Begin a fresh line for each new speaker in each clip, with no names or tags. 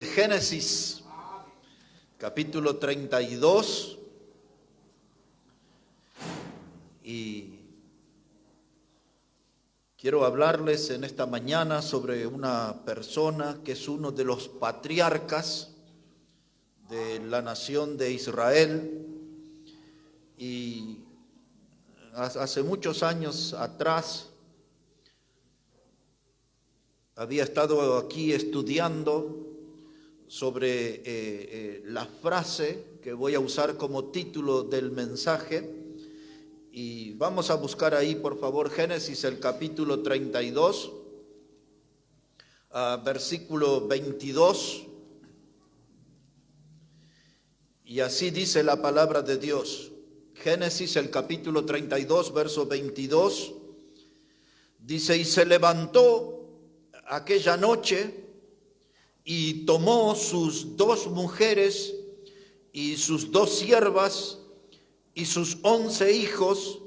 Génesis, capítulo 32, y quiero hablarles en esta mañana sobre una persona que es uno de los patriarcas de la nación de Israel. Y hace muchos años atrás había estado aquí estudiando sobre la frase que voy a usar como título del mensaje, y vamos a buscar ahí, por favor, Génesis, el capítulo 32, versículo 22, y así dice la palabra de Dios. Génesis, el capítulo 32, verso 22, dice: y se levantó aquella noche y tomó sus 2 mujeres y sus 2 siervas y sus 11 hijos,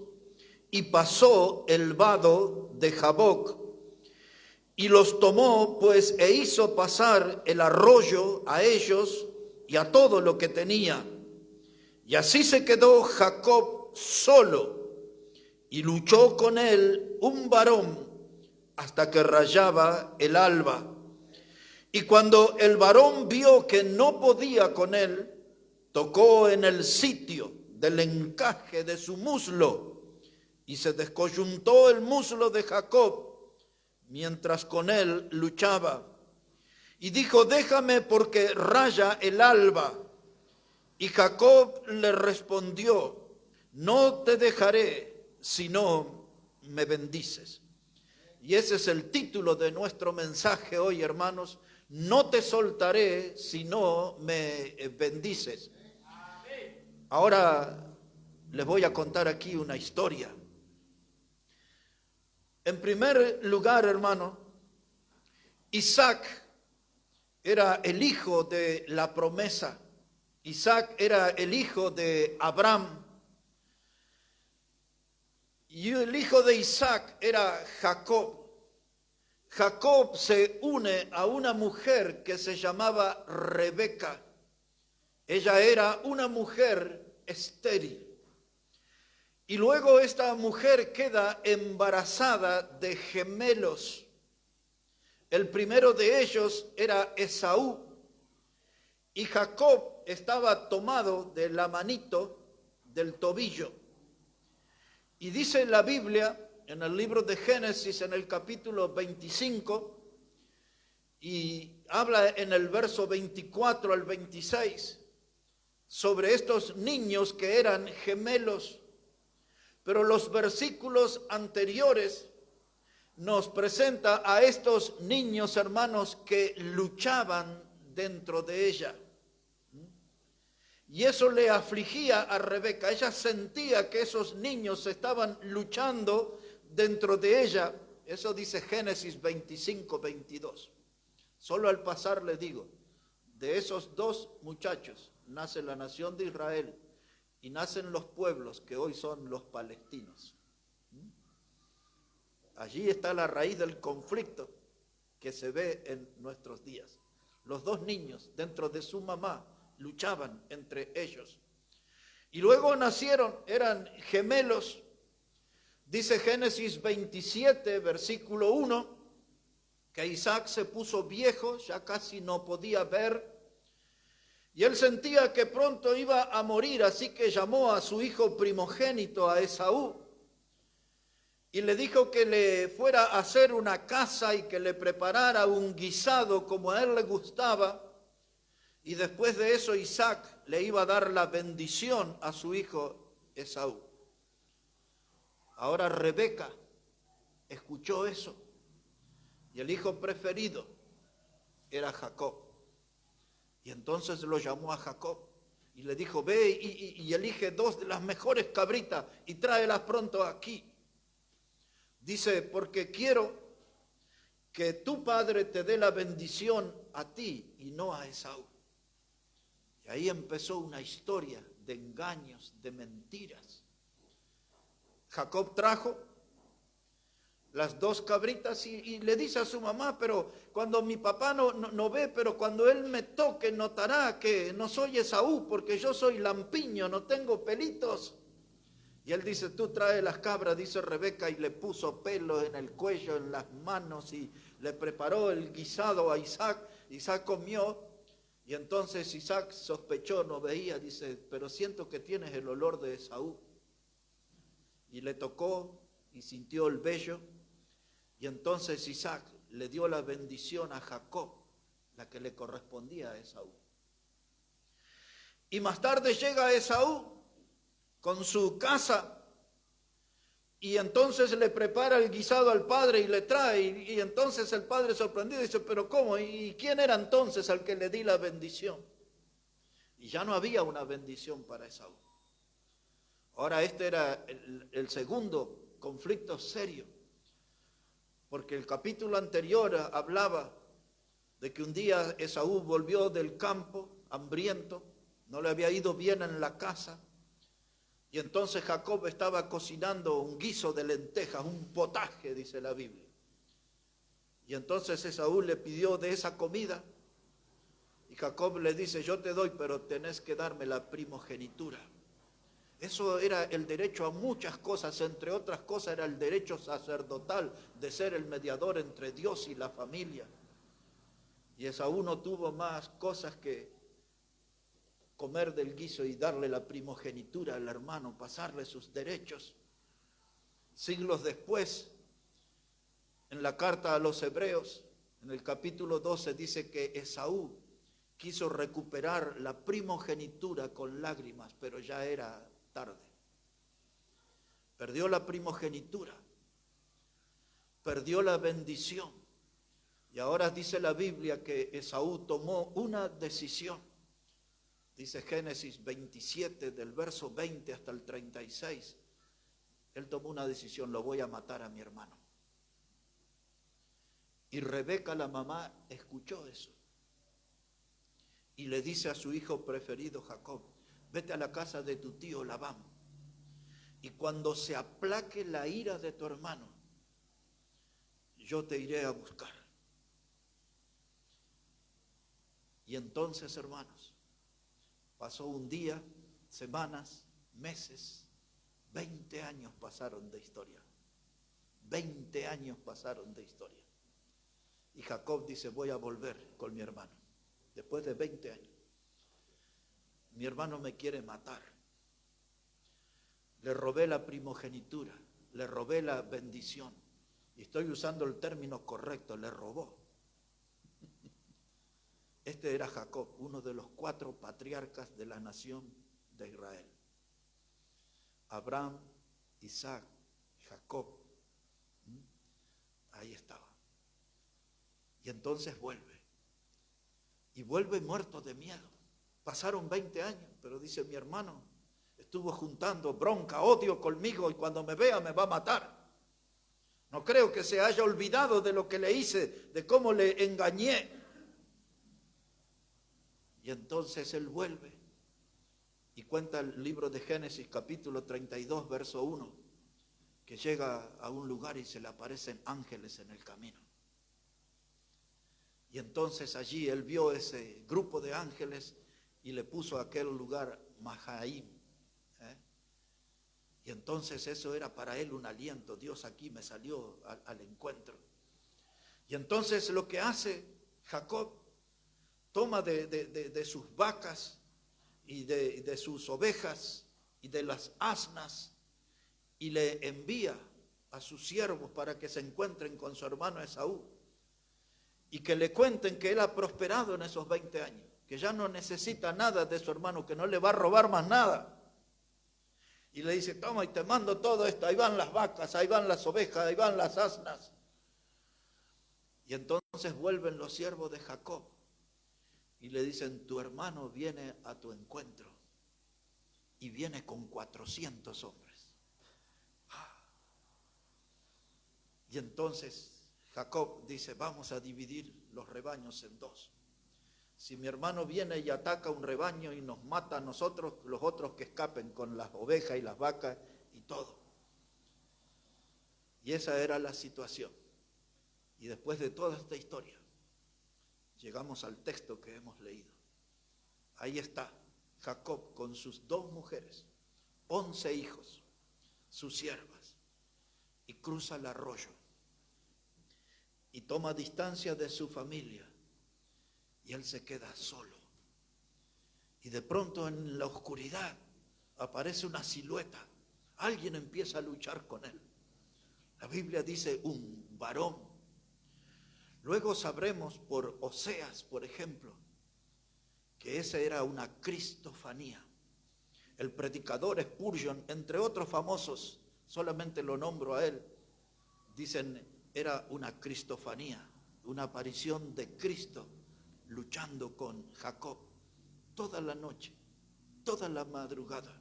y pasó el vado de Jaboc, y los tomó pues e hizo pasar el arroyo a ellos y a todo lo que tenía. Y así se quedó Jacob solo, y luchó con él un varón hasta que rayaba el alba. Y cuando el varón vio que no podía con él, tocó en el sitio del encaje de su muslo, y se descoyuntó el muslo de Jacob mientras con él luchaba. Y dijo: déjame, porque raya el alba. Y Jacob le respondió: no te dejaré si no me bendices. Y ese es el título de nuestro mensaje hoy, hermanos: no te soltaré si no me bendices. Ahora les voy a contar aquí una historia. En primer lugar, hermano, Isaac era el hijo de la promesa. Isaac era el hijo de Abraham. Y el hijo de Isaac era Jacob. Jacob se une a una mujer que se llamaba Rebeca. Ella era una mujer estéril. Y luego esta mujer queda embarazada de gemelos. El primero de ellos era Esaú. Y Jacob estaba tomado de la manito del tobillo. Y dice la Biblia, en el libro de Génesis, en el capítulo 25, y habla en el verso 24 al 26, sobre estos niños que eran gemelos. Pero los versículos anteriores nos presenta a estos niños, hermanos, que luchaban dentro de ella. Y eso le afligía a Rebeca. Ella sentía que esos niños estaban luchando dentro de ella. Eso dice Génesis 25, 22. Solo al pasar le digo, de esos 2 muchachos nace la nación de Israel y nacen los pueblos que hoy son los palestinos. Allí está la raíz del conflicto que se ve en nuestros días. Los 2 niños dentro de su mamá luchaban entre ellos. Y luego nacieron, eran gemelos. Dice Génesis 27, versículo 1, que Isaac se puso viejo, ya casi no podía ver, y él sentía que pronto iba a morir, así que llamó a su hijo primogénito, a Esaú, y le dijo que le fuera a hacer una casa y que le preparara un guisado como a él le gustaba. Y después de eso Isaac le iba a dar la bendición a su hijo Esaú. Ahora Rebeca escuchó eso, y el hijo preferido era Jacob. Y entonces lo llamó a Jacob y le dijo: ve y elige 2 de las mejores cabritas y tráelas pronto aquí. Dice: porque quiero que tu padre te dé la bendición a ti y no a Esaú. Y ahí empezó una historia de engaños, de mentiras. Jacob trajo, las 2 cabritas y le dice a su mamá, pero cuando mi papá no ve, pero cuando él me toque notará que no soy Esaú, porque yo soy lampiño, no tengo pelitos. Y él dice, tú trae las cabras, dice Rebeca, y le puso pelos en el cuello, en las manos, y le preparó el guisado a Isaac. Isaac comió, y entonces Isaac sospechó, no veía, dice, pero siento que tienes el olor de Esaú. Y le tocó y sintió el vello, y entonces Isaac le dio la bendición a Jacob, la que le correspondía a Esaú. Y más tarde llega Esaú con su casa, y entonces le prepara el guisado al padre y le trae, y entonces el padre sorprendido dice, pero ¿cómo? ¿Y quién era entonces al que le di la bendición? Y ya no había una bendición para Esaú. Ahora este era el segundo conflicto serio, porque el capítulo anterior hablaba de que un día Esaú volvió del campo hambriento, no le había ido bien en la casa, y entonces Jacob estaba cocinando un guiso de lentejas, un potaje, dice la Biblia. Y entonces Esaú le pidió de esa comida, y Jacob le dice, yo te doy, pero tenés que darme la primogenitura. Eso era el derecho a muchas cosas, entre otras cosas era el derecho sacerdotal de ser el mediador entre Dios y la familia. Y Esaú no tuvo más cosas que comer del guiso y darle la primogenitura al hermano, pasarle sus derechos. Siglos después, en la carta a los Hebreos, en el capítulo 12, dice que Esaú quiso recuperar la primogenitura con lágrimas, pero ya era tarde. Perdió la primogenitura, perdió la bendición, y ahora dice la Biblia que Esaú tomó una decisión. Dice Génesis 27, del verso 20 hasta el 36, él tomó una decisión, lo voy a matar a mi hermano. Y Rebeca, la mamá, escuchó eso. Y le dice a su hijo preferido, Jacob, vete a la casa de tu tío Labán. Y cuando se aplaque la ira de tu hermano, yo te iré a buscar. Y entonces, hermanos, pasó un día, semanas, meses, 20 años pasaron de historia. 20 años pasaron de historia. Y Jacob dice, voy a volver con mi hermano. Después de 20 años. Mi hermano me quiere matar. Le robé la primogenitura, le robé la bendición. Y estoy usando el término correcto, le robó. Este era Jacob, uno de los 4 patriarcas de la nación de Israel. Abraham, Isaac, Jacob. Ahí estaba. Y entonces vuelve. Y vuelve muerto de miedo. Pasaron 20 años, pero dice mi hermano, estuvo juntando bronca, odio conmigo y cuando me vea me va a matar. No creo que se haya olvidado de lo que le hice, de cómo le engañé. Y entonces él vuelve y cuenta el libro de Génesis capítulo 32, verso 1, que llega a un lugar y se le aparecen ángeles en el camino. Y entonces allí él vio ese grupo de ángeles y le puso a aquel lugar Mahaim. Y entonces eso era para él un aliento. Dios aquí me salió al encuentro. Y entonces lo que hace Jacob, toma de sus vacas y de sus ovejas y de las asnas y le envía a sus siervos para que se encuentren con su hermano Esaú y que le cuenten que él ha prosperado en esos 20 años, que ya no necesita nada de su hermano, que no le va a robar más nada. Y le dice, toma y te mando todo esto, ahí van las vacas, ahí van las ovejas, ahí van las asnas. Y entonces vuelven los siervos de Jacob y le dicen, tu hermano viene a tu encuentro y viene con 400 hombres. Y entonces Jacob dice, vamos a dividir los rebaños en 2. Si mi hermano viene y ataca un rebaño y nos mata a nosotros, los otros que escapen con las ovejas y las vacas y todo. Y esa era la situación. Y después de toda esta historia, llegamos al texto que hemos leído. Ahí está Jacob con sus 2 mujeres, 11 hijos, sus siervas, y cruza el arroyo y toma distancia de su familia, y él se queda solo. Y de pronto en la oscuridad aparece una silueta. Alguien empieza a luchar con él. La Biblia dice un varón. Luego sabremos por Oseas, por ejemplo, que esa era una cristofanía. El predicador Spurgeon, entre otros famosos, solamente lo nombro a él, dicen era una cristofanía, una aparición de Cristo luchando con Jacob toda la noche, toda la madrugada.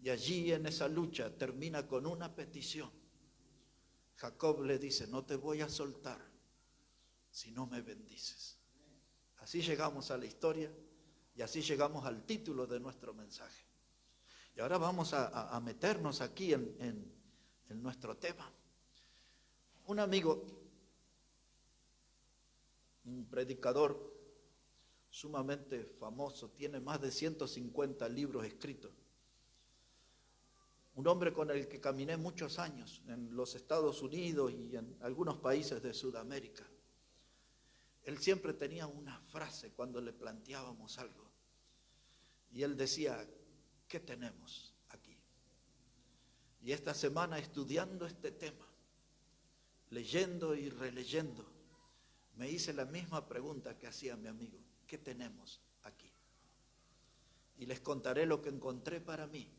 Y allí en esa lucha termina con una petición. Jacob le dice, no te voy a soltar si no me bendices. Así llegamos a la historia y así llegamos al título de nuestro mensaje. Y ahora vamos a meternos aquí en nuestro tema. Un amigo, un predicador sumamente famoso, tiene más de 150 libros escritos. Un hombre con el que caminé muchos años en los Estados Unidos y en algunos países de Sudamérica. Él siempre tenía una frase cuando le planteábamos algo. Y él decía, ¿qué tenemos aquí? Y esta semana estudiando este tema, leyendo y releyendo, me hice la misma pregunta que hacía mi amigo. ¿Qué tenemos aquí? Y les contaré lo que encontré para mí.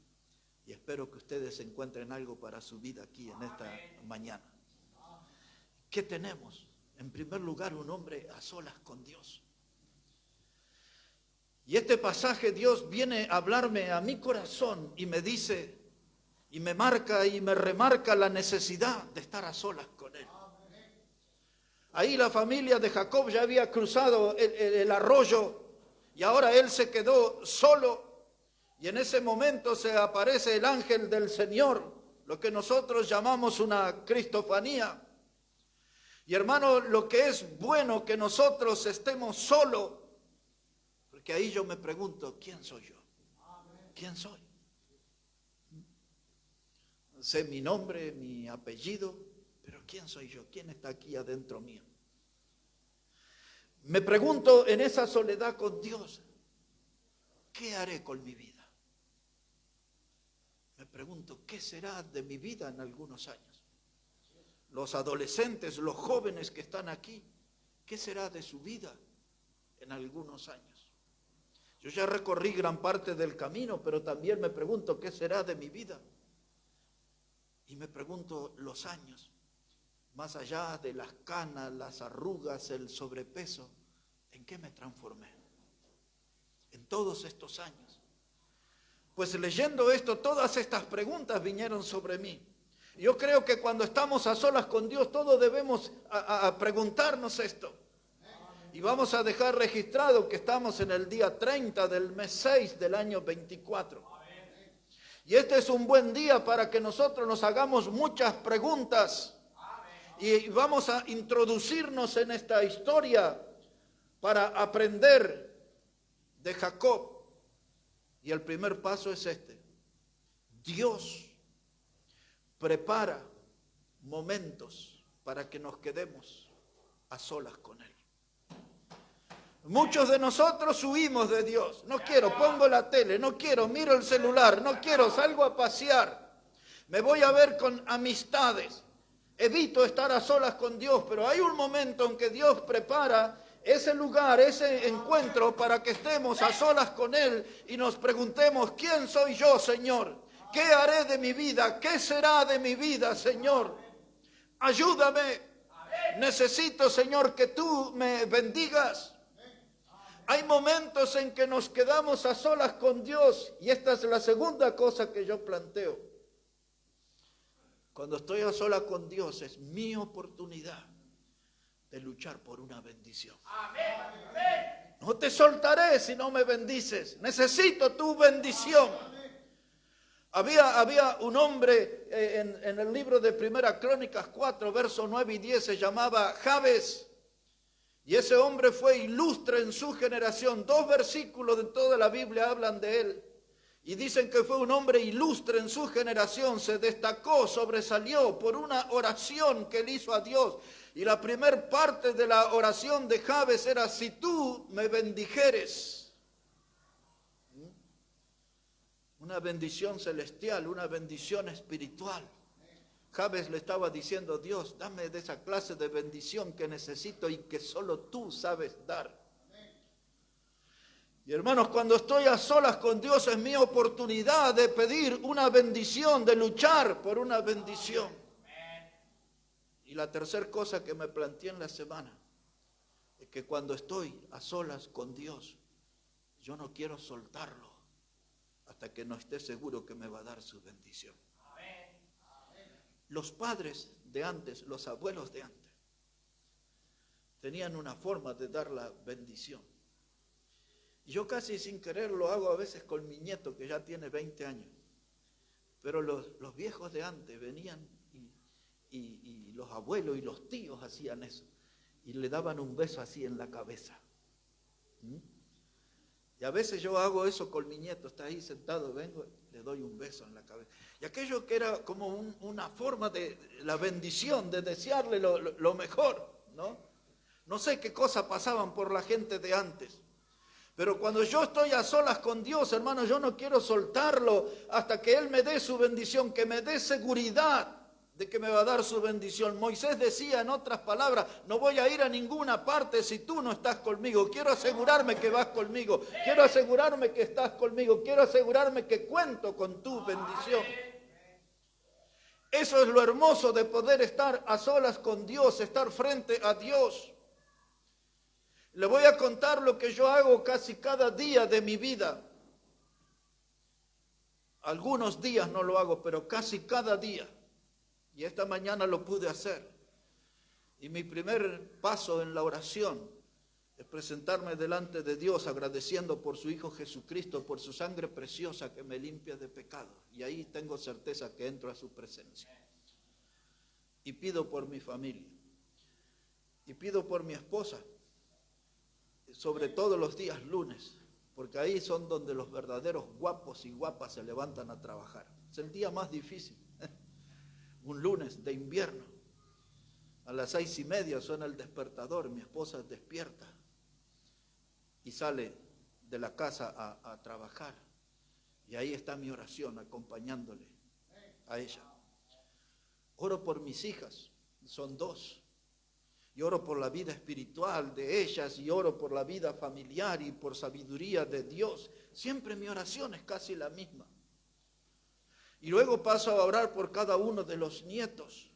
Y espero que ustedes encuentren algo para su vida aquí en esta mañana. ¿Qué tenemos? En primer lugar, un hombre a solas con Dios. Y este pasaje Dios viene a hablarme a mi corazón y me dice, y me marca y me remarca la necesidad de estar a solas con Él. Ahí la familia de Jacob ya había cruzado el arroyo y ahora él se quedó solo. Y en ese momento se aparece el ángel del Señor, lo que nosotros llamamos una cristofanía. Y hermano, lo que es bueno que nosotros estemos solos, porque ahí yo me pregunto, ¿quién soy yo? ¿Quién soy? Sé mi nombre, mi apellido, pero ¿quién soy yo? ¿Quién está aquí adentro mío? Me pregunto en esa soledad con Dios, ¿qué haré con mi vida? Me pregunto, ¿qué será de mi vida en algunos años? Los adolescentes, los jóvenes que están aquí, ¿qué será de su vida en algunos años? Yo ya recorrí gran parte del camino, pero también me pregunto, ¿qué será de mi vida? Y me pregunto los años, más allá de las canas, las arrugas, el sobrepeso, ¿en qué me transformé? En todos estos años. Pues leyendo esto, todas estas preguntas vinieron sobre mí. Yo creo que cuando estamos a solas con Dios, todos debemos a preguntarnos esto. Y vamos a dejar registrado que estamos en el día 30 del mes 6 del año 24. Y este es un buen día para que nosotros nos hagamos muchas preguntas. Y vamos a introducirnos en esta historia para aprender de Jacob. Y el primer paso es este. Dios prepara momentos para que nos quedemos a solas con Él. Muchos de nosotros huimos de Dios. No quiero, pongo la tele, no quiero, miro el celular, no quiero, salgo a pasear. Me voy a ver con amistades. Evito estar a solas con Dios, pero hay un momento en que Dios prepara ese lugar, ese encuentro para que estemos a solas con Él y nos preguntemos, ¿quién soy yo, Señor? ¿Qué haré de mi vida? ¿Qué será de mi vida, Señor? Ayúdame. Necesito, Señor, que tú me bendigas. Hay momentos en que nos quedamos a solas con Dios y esta es la segunda cosa que yo planteo. Cuando estoy a solas con Dios es mi oportunidad de luchar por una bendición. No te soltaré si no me bendices. Necesito tu bendición. Había un hombre en el libro de Primera Crónicas 4, versos 9 y 10, se llamaba Jabes. Y ese hombre fue ilustre en su generación. 2 versículos de toda la Biblia hablan de él. Y dicen que fue un hombre ilustre en su generación. Se destacó, sobresalió por una oración que él hizo a Dios. Y la primer parte de la oración de Jabes era: si tú me bendijeres. Una bendición celestial, una bendición espiritual. Jabes le estaba diciendo: Dios, dame de esa clase de bendición que necesito y que solo tú sabes dar. Y hermanos, cuando estoy a solas con Dios es mi oportunidad de pedir una bendición, de luchar por una bendición. Y la tercera cosa que me planteé en la semana es que cuando estoy a solas con Dios, yo no quiero soltarlo hasta que no esté seguro que me va a dar su bendición. Los padres de antes, los abuelos de antes, tenían una forma de dar la bendición. Y yo casi sin querer lo hago a veces con mi nieto que ya tiene 20 años. Pero los viejos de antes venían y los abuelos y los tíos hacían eso. Y le daban un beso así en la cabeza. Y a veces yo hago eso con mi nieto, está ahí sentado, vengo, le doy un beso en la cabeza. Y aquello que era como una forma de la bendición, de desearle lo mejor, ¿no? No sé qué cosas pasaban por la gente de antes. Pero cuando yo estoy a solas con Dios, hermano, yo no quiero soltarlo hasta que Él me dé su bendición, que me dé seguridad de que me va a dar su bendición. Moisés decía, en otras palabras: no voy a ir a ninguna parte si tú no estás conmigo. Quiero asegurarme que vas conmigo. Quiero asegurarme que estás conmigo. Quiero asegurarme que cuento con tu bendición. Eso es lo hermoso de poder estar a solas con Dios, estar frente a Dios. Le voy a contar lo que yo hago casi cada día de mi vida. Algunos días no lo hago, pero casi cada día. Y esta mañana lo pude hacer. Y mi primer paso en la oración es presentarme delante de Dios agradeciendo por su Hijo Jesucristo, por su sangre preciosa que me limpia de pecado. Y ahí tengo certeza que entro a su presencia. Y pido por mi familia. Y pido por mi esposa. Sobre todo los días lunes, porque ahí son donde los verdaderos guapos y guapas se levantan a trabajar. Es el día más difícil. Un lunes de invierno, a las 6:30 suena el despertador, mi esposa despierta y sale de la casa a trabajar. Y ahí está mi oración acompañándole a ella. Oro por mis hijas, son 2. Y oro por la vida espiritual de ellas y oro por la vida familiar y por sabiduría de Dios. Siempre mi oración es casi la misma. Y luego paso a orar por cada uno de los nietos.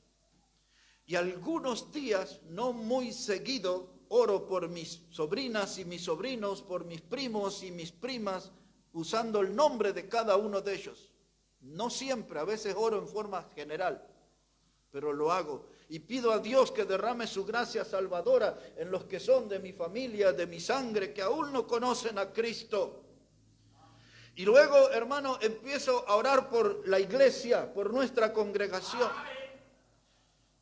Y algunos días, no muy seguido, oro por mis sobrinas y mis sobrinos, por mis primos y mis primas, usando el nombre de cada uno de ellos. No siempre, a veces oro en forma general, pero lo hago. Y pido a Dios que derrame su gracia salvadora en los que son de mi familia, de mi sangre, que aún no conocen a Cristo. Y luego, hermano, empiezo a orar por la iglesia, por nuestra congregación.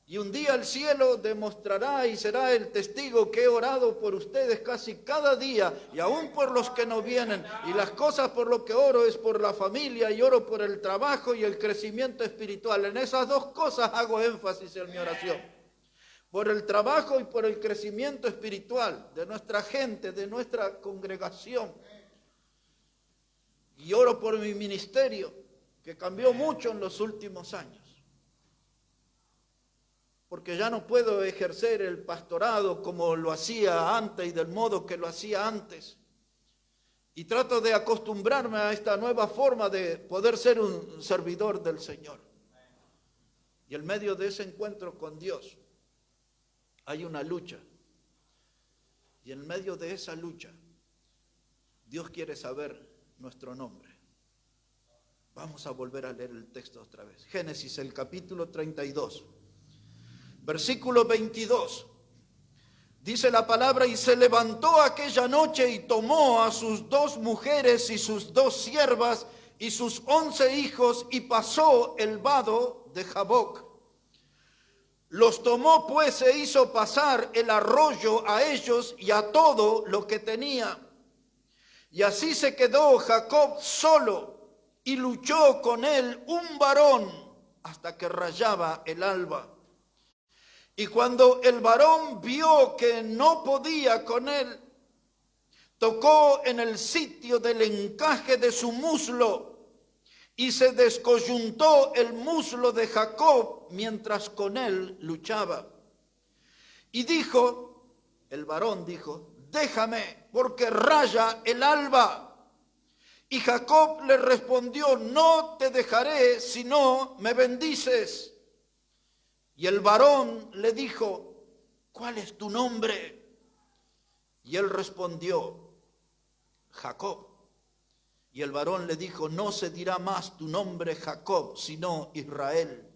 Y un día el cielo demostrará y será el testigo que he orado por ustedes casi cada día, y aún por los que no vienen. Y las cosas por lo que oro es por la familia, y oro por el trabajo y el crecimiento espiritual. En esas 2 cosas hago énfasis en mi oración. Por el trabajo y por el crecimiento espiritual de nuestra gente, de nuestra congregación. Y oro por mi ministerio, que cambió mucho en los últimos años. Porque ya no puedo ejercer el pastorado como lo hacía antes y del modo que lo hacía antes. Y trato de acostumbrarme a esta nueva forma de poder ser un servidor del Señor. Y en medio de ese encuentro con Dios hay una lucha. Y en medio de esa lucha, Dios quiere saber nuestro nombre. Vamos a volver a leer el texto otra vez. Génesis, el capítulo 32, versículo 22. Dice la palabra: y se levantó aquella noche y tomó a sus 2 mujeres y sus 2 siervas y sus 11 hijos, y pasó el vado de Jaboc. Los tomó pues e hizo pasar el arroyo a ellos y a todo lo que tenía. Y así se quedó Jacob solo, y luchó con él un varón hasta que rayaba el alba. Y cuando el varón vio que no podía con él, tocó en el sitio del encaje de su muslo, y se descoyuntó el muslo de Jacob mientras con él luchaba. Y dijo, el varón dijo, déjame, porque raya el alba. Y Jacob le respondió, no te dejaré si no me bendices. Y el varón le dijo, ¿cuál es tu nombre? Y él respondió, Jacob. Y el varón le dijo, no se dirá más tu nombre Jacob, sino Israel,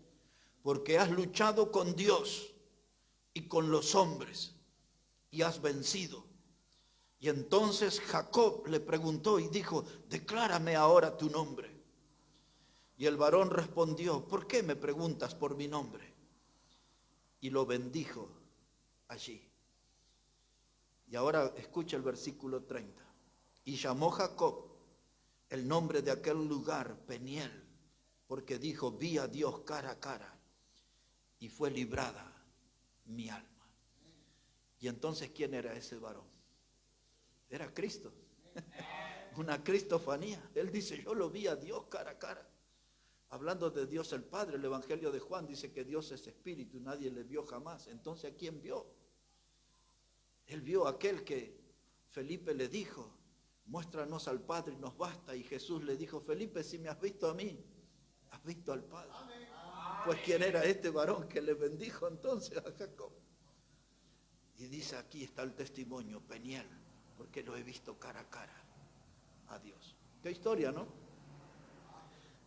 porque has luchado con Dios y con los hombres y has vencido. Y entonces Jacob le preguntó y dijo, declárame ahora tu nombre. Y el varón respondió, ¿por qué me preguntas por mi nombre? Y lo bendijo allí. Y ahora escucha el versículo 30. Y llamó Jacob el nombre de aquel lugar Peniel, porque dijo, vi a Dios cara a cara y fue librada mi alma. Y entonces, ¿quién era ese varón? Era Cristo. Una cristofanía. Él dice, yo lo vi a Dios cara a cara. Hablando de Dios el Padre, el Evangelio de Juan dice que Dios es espíritu, nadie le vio jamás. Entonces, ¿a quién vio? Él vio a aquel que Felipe le dijo, muéstranos al Padre y nos basta. Y Jesús le dijo, Felipe, si me has visto a mí, has visto al Padre. Pues ¿quién era este varón que le bendijo entonces a Jacob? Y dice, aquí está el testimonio, Peniel, porque lo he visto cara a cara a Dios. Qué historia, ¿no?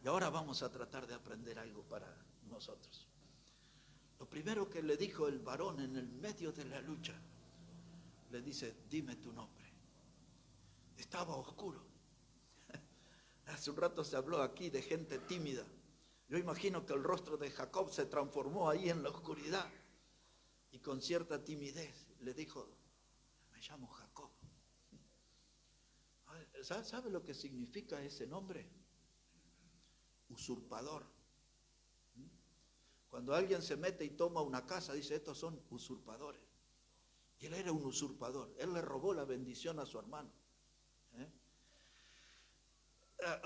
Y ahora vamos a tratar de aprender algo para nosotros. Lo primero que le dijo el varón en el medio de la lucha, le dice, dime tu nombre. Estaba oscuro. Hace un rato se habló aquí de gente tímida. Yo imagino que el rostro de Jacob se transformó ahí en la oscuridad. Y con cierta timidez le dijo, me llamo Jacob. ¿Sabe lo que significa ese nombre? Usurpador. Cuando alguien se mete y toma una casa, dice, estos son usurpadores. Y él era un usurpador. Él le robó la bendición a su hermano.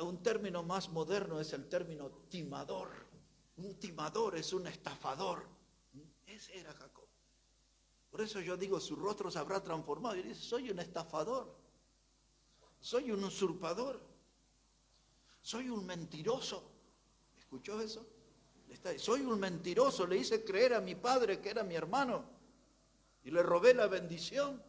Un término más moderno es el término timador. Un timador es un estafador. Ese era Jacob. Por eso yo digo, su rostro se habrá transformado. Y dice, soy un estafador. Soy un usurpador. Soy un mentiroso. ¿Escuchó eso? Soy un mentiroso. Le hice creer a mi padre que era mi hermano. Y le robé la bendición.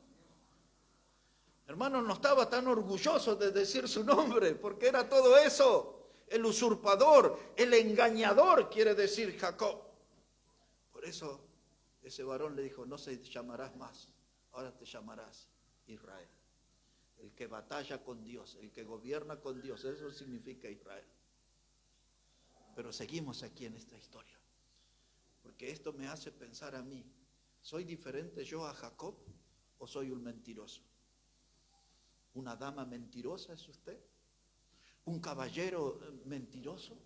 Hermano, no estaba tan orgulloso de decir su nombre, porque era todo eso. El usurpador, el engañador, quiere decir Jacob. Por eso ese varón le dijo, no se llamarás más, ahora te llamarás Israel. El que batalla con Dios, el que gobierna con Dios, eso significa Israel. Pero seguimos aquí en esta historia, porque esto me hace pensar a mí, ¿soy diferente yo a Jacob o soy un mentiroso? ¿Una dama mentirosa es usted? ¿Un caballero mentiroso?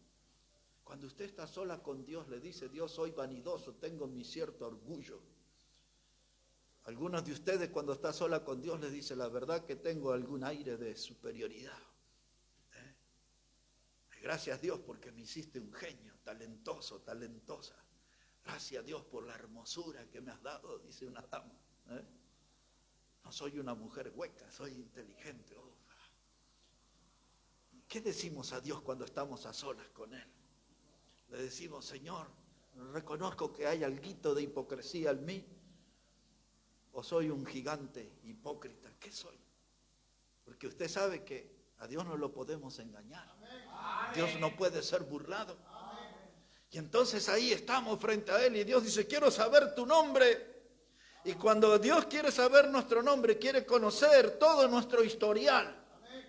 Cuando usted está sola con Dios, le dice, Dios, soy vanidoso, tengo mi cierto orgullo. Algunos de ustedes cuando está sola con Dios les dice, la verdad que tengo algún aire de superioridad. Gracias a Dios porque me hiciste un genio, talentoso, talentosa. Gracias a Dios por la hermosura que me has dado, dice una dama. No soy una mujer hueca, soy inteligente. ¿Qué decimos a Dios cuando estamos a solas con Él? Le decimos, Señor, reconozco que hay alguito de hipocresía en mí. ¿O soy un gigante hipócrita? ¿Qué soy? Porque usted sabe que a Dios no lo podemos engañar. Dios no puede ser burlado. Y entonces ahí estamos frente a Él y Dios dice, quiero saber tu nombre. Y cuando Dios quiere saber nuestro nombre, quiere conocer todo nuestro historial.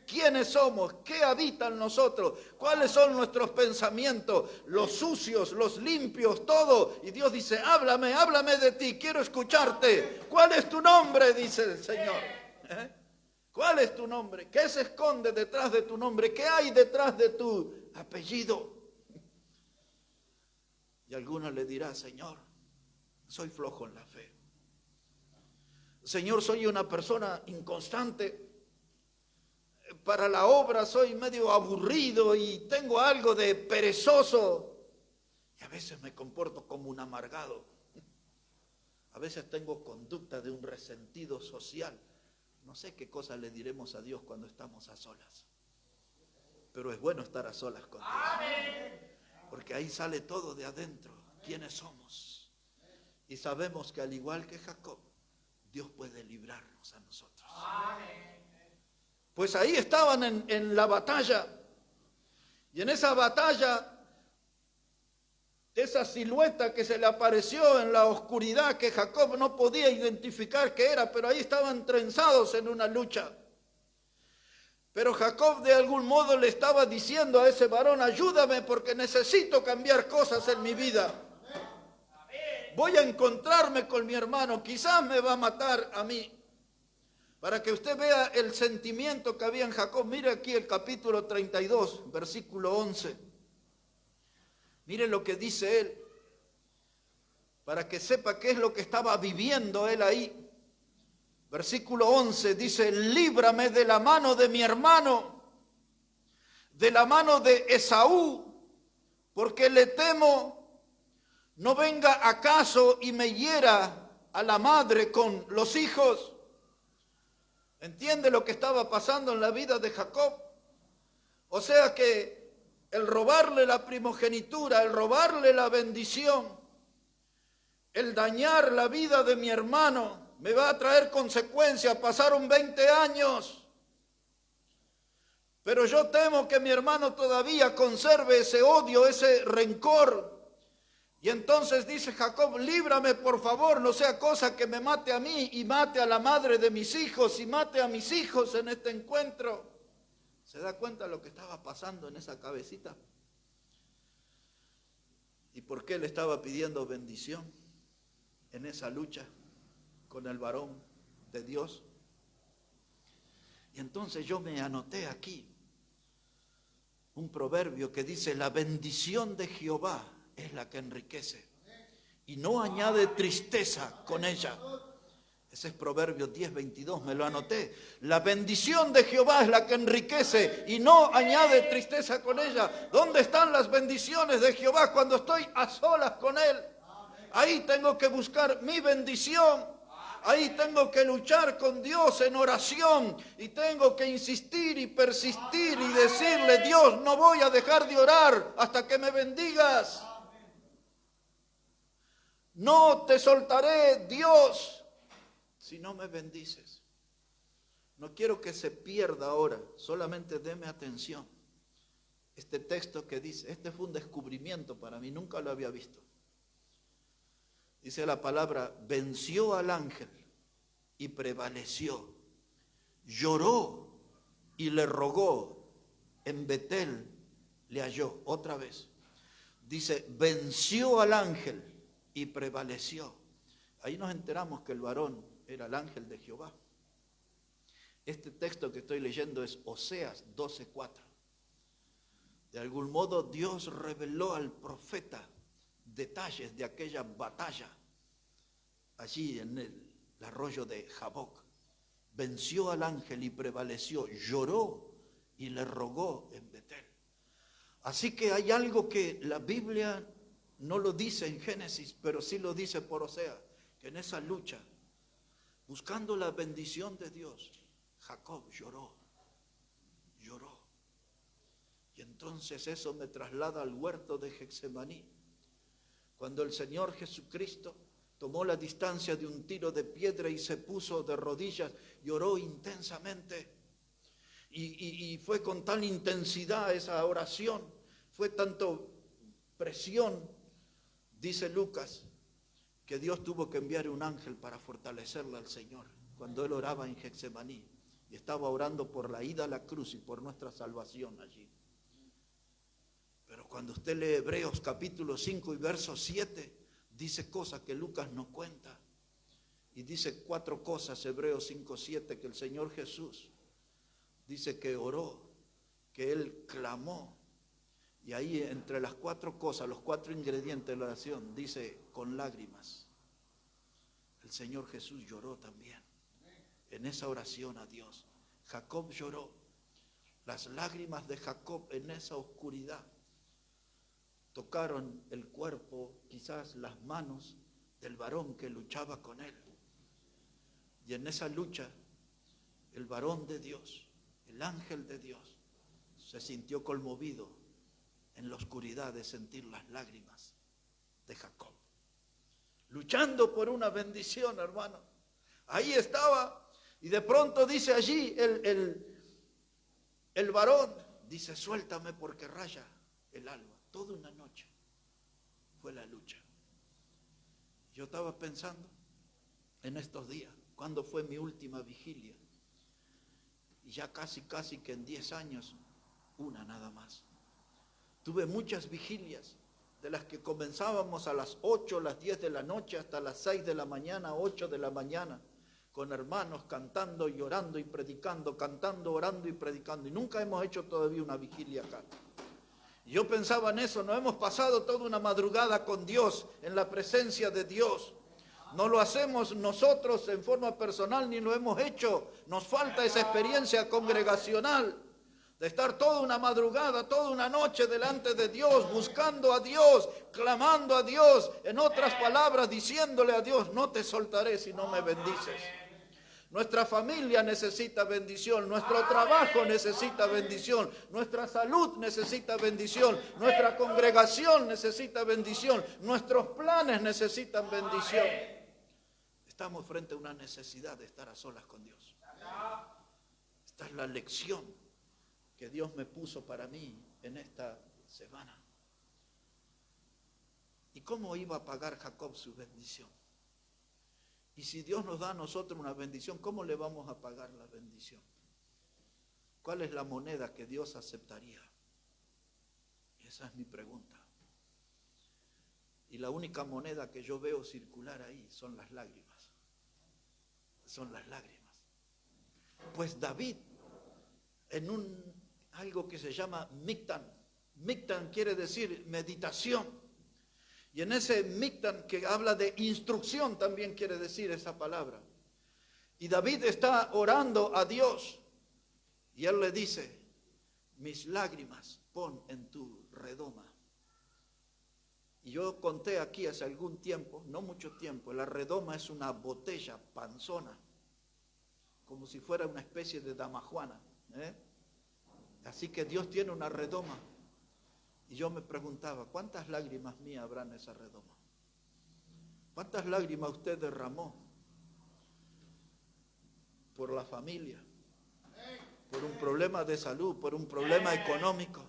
quiénes somos, qué habita en nosotros, cuáles son nuestros pensamientos, los sucios, los limpios, todo. Y Dios dice, háblame, háblame de ti, quiero escucharte. ¿Cuál es tu nombre?, dice el Señor. ¿Cuál es tu nombre? ¿Qué se esconde detrás de tu nombre? ¿Qué hay detrás de tu apellido? Y alguno le dirá, Señor, soy flojo en la fe. Señor, soy una persona inconstante. Para la obra soy medio aburrido y tengo algo de perezoso. Y a veces me comporto como un amargado. A veces tengo conducta de un resentido social. No sé qué cosa le diremos a Dios cuando estamos a solas. Pero es bueno estar a solas con Dios. Porque ahí sale todo de adentro. ¿Quiénes somos? Y sabemos que al igual que Jacob, Dios puede librarnos a nosotros. Pues ahí estaban en la batalla. Y en esa batalla, esa silueta que se le apareció en la oscuridad, que Jacob no podía identificar qué era, pero ahí estaban trenzados en una lucha. Pero Jacob de algún modo le estaba diciendo a ese varón, ayúdame porque necesito cambiar cosas en mi vida. Voy a encontrarme con mi hermano, quizás me va a matar a mí. Para que usted vea el sentimiento que había en Jacob, mire aquí el capítulo 32, versículo 11. Mire lo que dice él, para que sepa qué es lo que estaba viviendo él ahí. Versículo 11 dice, líbrame de la mano de mi hermano, de la mano de Esaú, porque le temo, no venga acaso y me hiera a la madre con los hijos. ¿Entiende lo que estaba pasando en la vida de Jacob? O sea que el robarle la primogenitura, el robarle la bendición, el dañar la vida de mi hermano, me va a traer consecuencias. Pasaron 20 años. Pero yo temo que mi hermano todavía conserve ese odio, ese rencor. Y entonces dice Jacob, líbrame por favor, no sea cosa que me mate a mí y mate a la madre de mis hijos y mate a mis hijos en este encuentro. ¿Se da cuenta de lo que estaba pasando en esa cabecita? ¿Y por qué le estaba pidiendo bendición en esa lucha con el varón de Dios? Y entonces yo me anoté aquí un proverbio que dice, la bendición de Jehová es la que enriquece y no añade tristeza con ella. Ese es Proverbios 10:22, me lo anoté. La bendición de Jehová es la que enriquece y no añade tristeza con ella. ¿Dónde están las bendiciones de Jehová cuando estoy a solas con Él? Ahí tengo que buscar mi bendición. Ahí tengo que luchar con Dios en oración y tengo que insistir y persistir y decirle, Dios, no voy a dejar de orar hasta que me bendigas. No te soltaré, Dios, si no me bendices. No quiero que se pierda ahora, solamente deme atención. Este texto que dice, este fue un descubrimiento para mí, nunca lo había visto. Dice la palabra, venció al ángel y prevaleció. Lloró y le rogó, en Betel le halló. Otra vez. Dice, venció al ángel y prevaleció. Ahí nos enteramos que el varón era el ángel de Jehová. Este texto que estoy leyendo es Oseas 12:4. De algún modo Dios reveló al profeta detalles de aquella batalla allí en el arroyo de Jaboc. Venció al ángel y prevaleció, lloró y le rogó en Betel. Así que hay algo que la Biblia no lo dice en Génesis, pero sí lo dice por Oseas, que en esa lucha, buscando la bendición de Dios, Jacob lloró. Y entonces eso me traslada al huerto de Getsemaní, cuando el Señor Jesucristo tomó la distancia de un tiro de piedra y se puso de rodillas, lloró intensamente. Y fue con tal intensidad esa oración, fue tanto presión, dice Lucas, que Dios tuvo que enviar un ángel para fortalecerle al Señor cuando él oraba en Getsemaní. y estaba orando por la ida a la cruz y por nuestra salvación allí. Pero cuando usted lee Hebreos capítulo 5 y verso 7, dice cosas que Lucas no cuenta. Y dice 4 cosas, Hebreos 5, 7, que el Señor Jesús dice que oró, que Él clamó. Y ahí entre las 4 cosas, los 4 ingredientes de la oración, dice con lágrimas. El Señor Jesús lloró también en esa oración a Dios. Jacob lloró. Las lágrimas de Jacob en esa oscuridad tocaron el cuerpo, quizás las manos del varón que luchaba con él. Y en esa lucha, el varón de Dios, el ángel de Dios, se sintió conmovido en la oscuridad de sentir las lágrimas de Jacob. Luchando por una bendición, hermano. Ahí estaba, y de pronto dice allí el varón, dice, suéltame porque raya el alba. Toda una noche fue la lucha. Yo estaba pensando en estos días, cuando fue mi última vigilia. Y ya casi que en 10 años, una nada más. Tuve muchas vigilias, de las que comenzábamos a las 8, las 10 de la noche, hasta las 6 de la mañana, 8 de la mañana, con hermanos cantando y orando y predicando, cantando, orando y predicando. Y nunca hemos hecho todavía una vigilia acá. Y yo pensaba en eso, no hemos pasado toda una madrugada con Dios, en la presencia de Dios. No lo hacemos nosotros en forma personal, ni lo hemos hecho. Nos falta esa experiencia congregacional, de estar toda una madrugada, toda una noche delante de Dios, buscando a Dios, clamando a Dios, en otras palabras, diciéndole a Dios, no te soltaré si no me bendices. Nuestra familia necesita bendición, nuestro trabajo necesita bendición, nuestra salud necesita bendición, nuestra congregación necesita bendición, nuestros planes necesitan bendición. Estamos frente a una necesidad de estar a solas con Dios. Esta es la lección que Dios me puso para mí en esta semana. ¿Y cómo iba a pagar Jacob su bendición? Y si Dios nos da a nosotros una bendición, ¿cómo le vamos a pagar la bendición? ¿Cuál es la moneda que Dios aceptaría? Esa es mi pregunta. Y la única moneda que yo veo circular ahí son las lágrimas. Son las lágrimas. Pues David, en algo que se llama Mictán. Mictán quiere decir meditación. Y en ese Mictán que habla de instrucción también quiere decir esa palabra. Y David está orando a Dios. Y él le dice, mis lágrimas pon en tu redoma. Y yo conté aquí hace algún tiempo, no mucho tiempo, la redoma es una botella panzona, como si fuera una especie de damajuana, Así que Dios tiene una redoma. Y yo me preguntaba, ¿cuántas lágrimas mías habrá en esa redoma? ¿Cuántas lágrimas usted derramó por la familia, por un problema de salud, por un problema económico,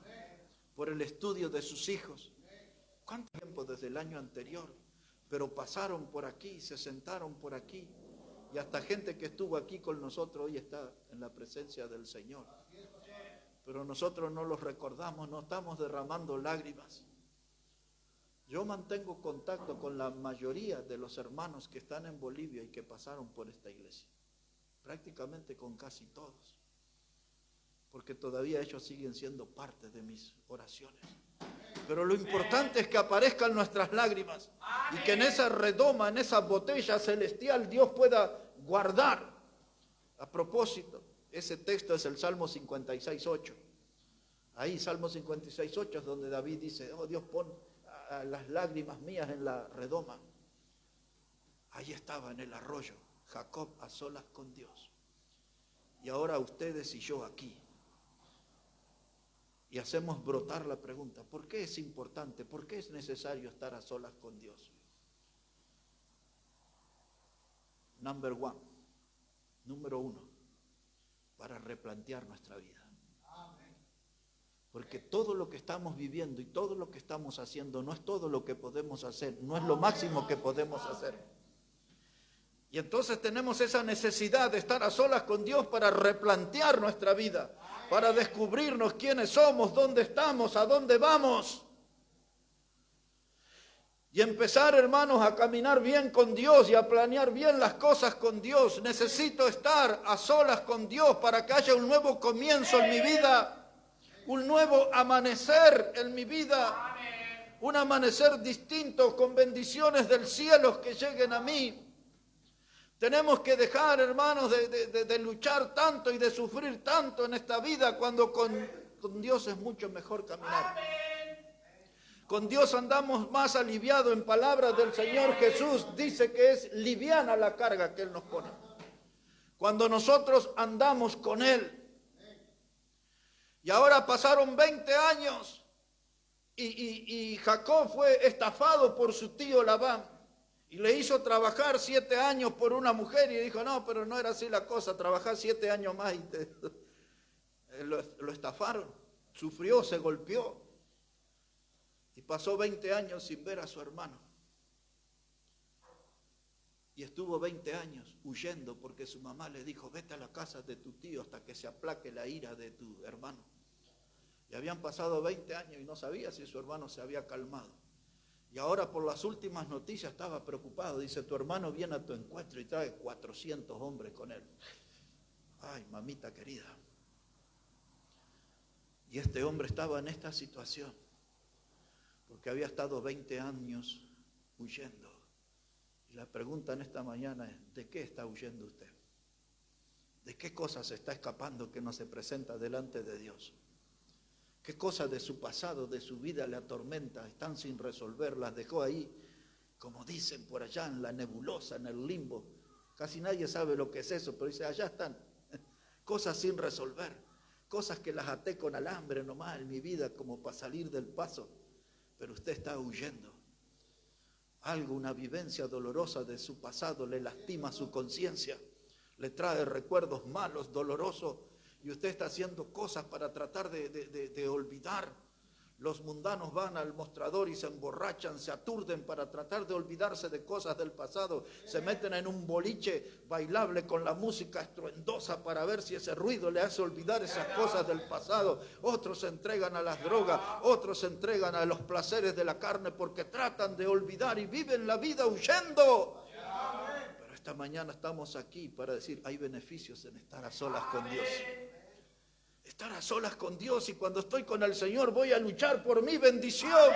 por el estudio de sus hijos? ¿Cuánto tiempo desde el año anterior? Pero pasaron por aquí, se sentaron por aquí, y hasta gente que estuvo aquí con nosotros hoy está en la presencia del Señor. Pero nosotros no los recordamos, no estamos derramando lágrimas. Yo mantengo contacto con la mayoría de los hermanos que están en Bolivia y que pasaron por esta iglesia. Prácticamente con casi todos. Porque todavía ellos siguen siendo parte de mis oraciones. Pero lo importante es que aparezcan nuestras lágrimas y que en esa redoma, en esa botella celestial, Dios pueda guardar. A propósito, ese texto es el Salmo 56:8. Ahí, Salmo 56:8 es donde David dice, oh Dios, pon las lágrimas mías en la redoma. Ahí estaba en el arroyo, Jacob a solas con Dios. Y ahora ustedes y yo aquí. Y hacemos brotar la pregunta, ¿por qué es importante? ¿Por qué es necesario estar a solas con Dios? Número uno, para replantear nuestra vida. Porque todo lo que estamos viviendo y todo lo que estamos haciendo no es todo lo que podemos hacer, no es lo máximo que podemos hacer. Y entonces tenemos esa necesidad de estar a solas con Dios para replantear nuestra vida, para descubrirnos quiénes somos, dónde estamos, a dónde vamos. Y empezar, hermanos, a caminar bien con Dios y a planear bien las cosas con Dios. Necesito estar a solas con Dios para que haya un nuevo comienzo en mi vida, un nuevo amanecer en mi vida, un amanecer distinto con bendiciones del cielo que lleguen a mí. Tenemos que dejar, hermanos, de luchar tanto y de sufrir tanto en esta vida cuando con Dios es mucho mejor caminar. Con Dios andamos más aliviados. En palabras del Señor Jesús dice que es liviana la carga que Él nos pone. Cuando nosotros andamos con Él. Y ahora pasaron 20 años y Jacob fue estafado por su tío Labán. Y le hizo trabajar 7 años por una mujer y dijo, no, pero no era así la cosa, trabajar 7 años más y lo estafaron. Sufrió, se golpeó y pasó 20 años sin ver a su hermano. Y estuvo 20 años huyendo porque su mamá le dijo, vete a la casa de tu tío hasta que se aplaque la ira de tu hermano. Y habían pasado 20 años y no sabía si su hermano se había calmado. Y ahora por las últimas noticias estaba preocupado. Dice, tu hermano viene a tu encuentro y trae 400 hombres con él. Ay, mamita querida. Y este hombre estaba en esta situación porque había estado 20 años huyendo. Y la pregunta en esta mañana es, ¿de qué está huyendo usted? ¿De qué cosas se está escapando que no se presenta delante de Dios? ¿Qué cosas de su pasado, de su vida le atormenta? Están sin resolver, las dejó ahí, como dicen por allá en la nebulosa, en el limbo. Casi nadie sabe lo que es eso, pero dice, allá están. Cosas sin resolver, cosas que las até con alambre nomás en mi vida como para salir del paso. Pero usted está huyendo. Algo, una vivencia dolorosa de su pasado le lastima su conciencia, le trae recuerdos malos, dolorosos. Y usted está haciendo cosas para tratar de olvidar. Los mundanos van al mostrador y se emborrachan, se aturden para tratar de olvidarse de cosas del pasado. Se meten en un boliche bailable con la música estruendosa para ver si ese ruido le hace olvidar esas cosas del pasado. Otros se entregan a las drogas, otros se entregan a los placeres de la carne porque tratan de olvidar y viven la vida huyendo. Pero esta mañana estamos aquí para decir, hay beneficios en estar a solas con Dios. Estar a solas con Dios, y cuando estoy con el Señor voy a luchar por mi bendición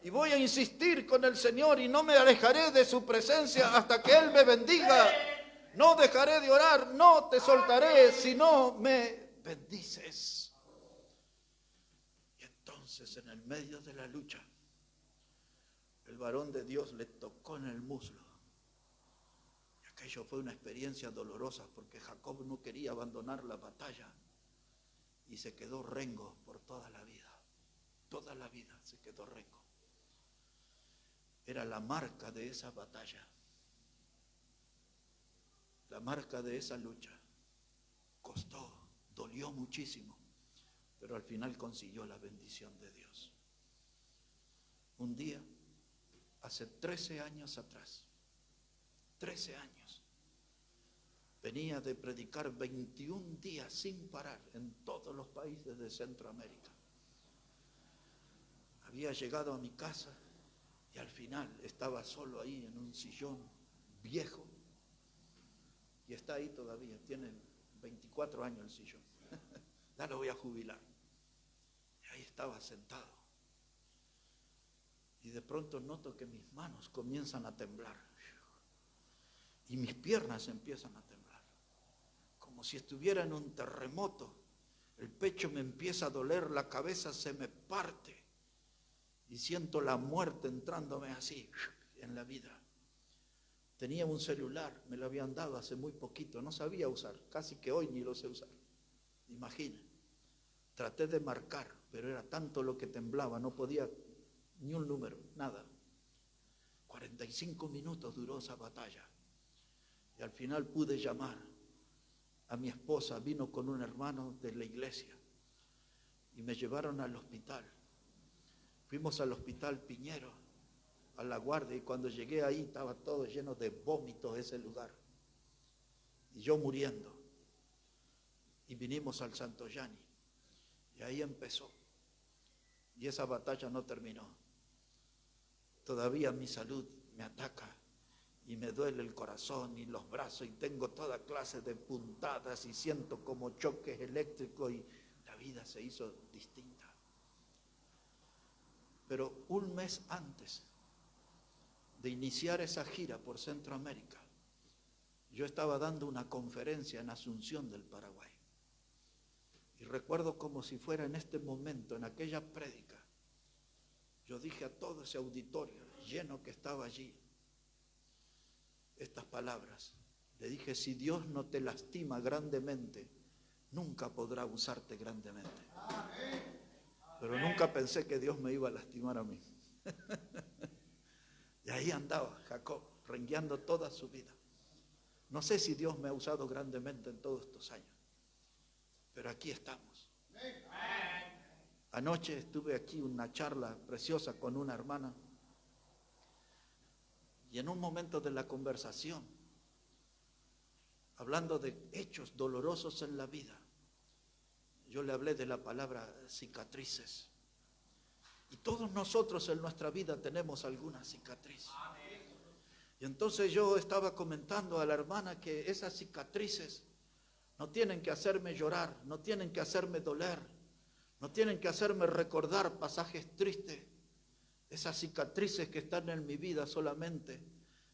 y voy a insistir con el Señor y no me alejaré de su presencia hasta que Él me bendiga. No dejaré de orar, no te soltaré si no me bendices. Y entonces en el medio de la lucha el varón de Dios le tocó en el muslo. Y aquello fue una experiencia dolorosa porque Jacob no quería abandonar la batalla. Y se quedó rengo por toda la vida se quedó rengo. Era la marca de esa batalla, la marca de esa lucha. Costó, dolió muchísimo, pero al final consiguió la bendición de Dios. Un día, hace 13 años atrás, 13 años, venía de predicar 21 días sin parar en todos los países de Centroamérica. Había llegado a mi casa y al final estaba solo ahí en un sillón viejo. Y está ahí todavía, tiene 24 años el sillón. Ya lo voy a jubilar. Y ahí estaba sentado. Y de pronto noto que mis manos comienzan a temblar. Y mis piernas empiezan a temblar. Como si estuviera en un terremoto. El pecho me empieza a doler, la cabeza se me parte. Y siento la muerte entrándome así en la vida. Tenía un celular, me lo habían dado hace muy poquito, no sabía usar, casi que hoy ni lo sé usar. Imaginen, traté de marcar, pero era tanto lo que temblaba, no podía ni un número, nada. 45 minutos duró esa batalla. Y al final pude llamar a mi esposa, vino con un hermano de la iglesia y me llevaron al hospital. Fuimos al hospital Piñero, a La Guardia, y cuando llegué ahí estaba todo lleno de vómitos ese lugar. y yo muriendo. Y vinimos al Santoyani. Y ahí empezó. Y esa batalla no terminó. Todavía mi salud me ataca y me duele el corazón y los brazos y tengo toda clase de puntadas y siento como choques eléctricos y la vida se hizo distinta. Pero un mes antes de iniciar esa gira por Centroamérica, yo estaba dando una conferencia en Asunción del Paraguay. Y recuerdo como si fuera en este momento, en aquella prédica, yo dije a todo ese auditorio lleno que estaba allí, estas palabras. Le dije, si Dios no te lastima grandemente, nunca podrá usarte grandemente. Pero nunca pensé que Dios me iba a lastimar a mí. Y ahí andaba Jacob, rengueando toda su vida. No sé si Dios me ha usado grandemente en todos estos años, pero aquí estamos. Anoche estuve aquí una charla preciosa con una hermana y en un momento de la conversación, hablando de hechos dolorosos en la vida, yo le hablé de la palabra cicatrices. Y todos nosotros en nuestra vida tenemos alguna cicatriz. Y entonces yo estaba comentando a la hermana que esas cicatrices no tienen que hacerme llorar, no tienen que hacerme doler, no tienen que hacerme recordar pasajes tristes. Esas cicatrices que están en mi vida solamente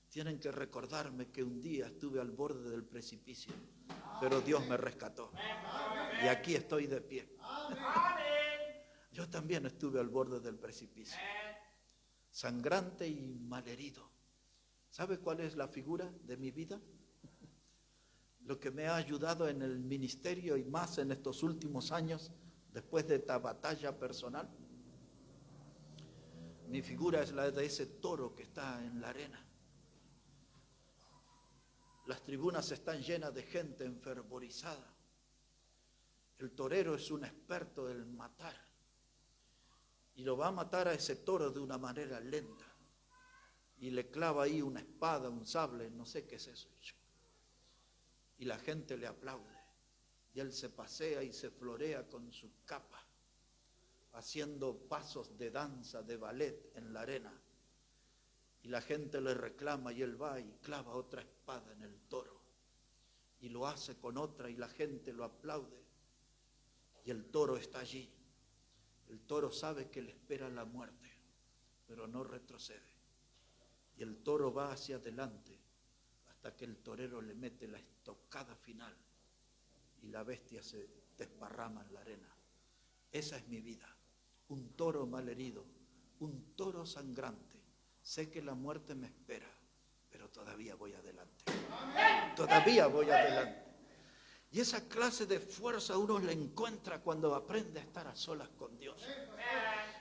tienen que recordarme que un día estuve al borde del precipicio, pero Dios me rescató. Y aquí estoy de pie. Yo también estuve al borde del precipicio, sangrante y malherido. ¿Sabe cuál es la figura de mi vida? Lo que me ha ayudado en el ministerio y más en estos últimos años, después de esta batalla personal. Mi figura es la de ese toro que está en la arena. Las tribunas están llenas de gente enfervorizada. El torero es un experto en matar. Y lo va a matar a ese toro de una manera lenta. Y le clava ahí una espada, un sable, no sé qué es eso. Y la gente le aplaude. Y él se pasea y se florea con su capa, haciendo pasos de danza, de ballet en la arena. Y la gente le reclama y él va y clava otra espada en el toro. Y lo hace con otra y la gente lo aplaude. Y el toro está allí. El toro sabe que le espera la muerte, pero no retrocede. Y el toro va hacia adelante hasta que el torero le mete la estocada final y la bestia se desparrama en la arena. Esa es mi vida. Un toro malherido, un toro sangrante. Sé que la muerte me espera, pero todavía voy adelante. Todavía voy adelante. Y esa clase de fuerza uno la encuentra cuando aprende a estar a solas con Dios.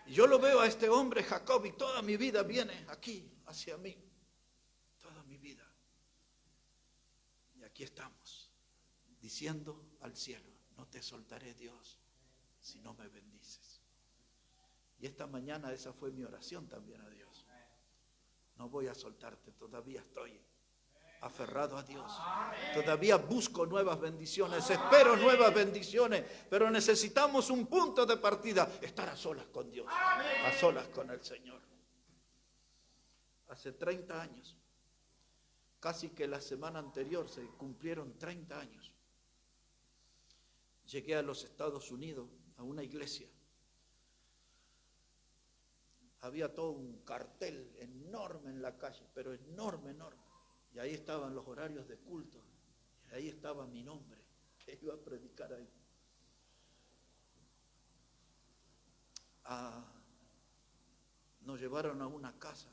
Y yo lo veo a este hombre Jacob y toda mi vida viene aquí, hacia mí. Toda mi vida. Y aquí estamos, diciendo al cielo, no te soltaré, Dios, si no me bendices. Y esta mañana esa fue mi oración también a Dios. No voy a soltarte, todavía estoy aferrado a Dios. Todavía busco nuevas bendiciones, espero nuevas bendiciones, pero necesitamos un punto de partida, estar a solas con Dios, a solas con el Señor. Hace 30 años, casi que la semana anterior se cumplieron 30 años. Llegué a los Estados Unidos, a una iglesia. Había todo un cartel enorme en la calle, pero enorme, enorme. Y ahí estaban los horarios de culto. Y ahí estaba mi nombre, que iba a predicar ahí. Nos llevaron a una casa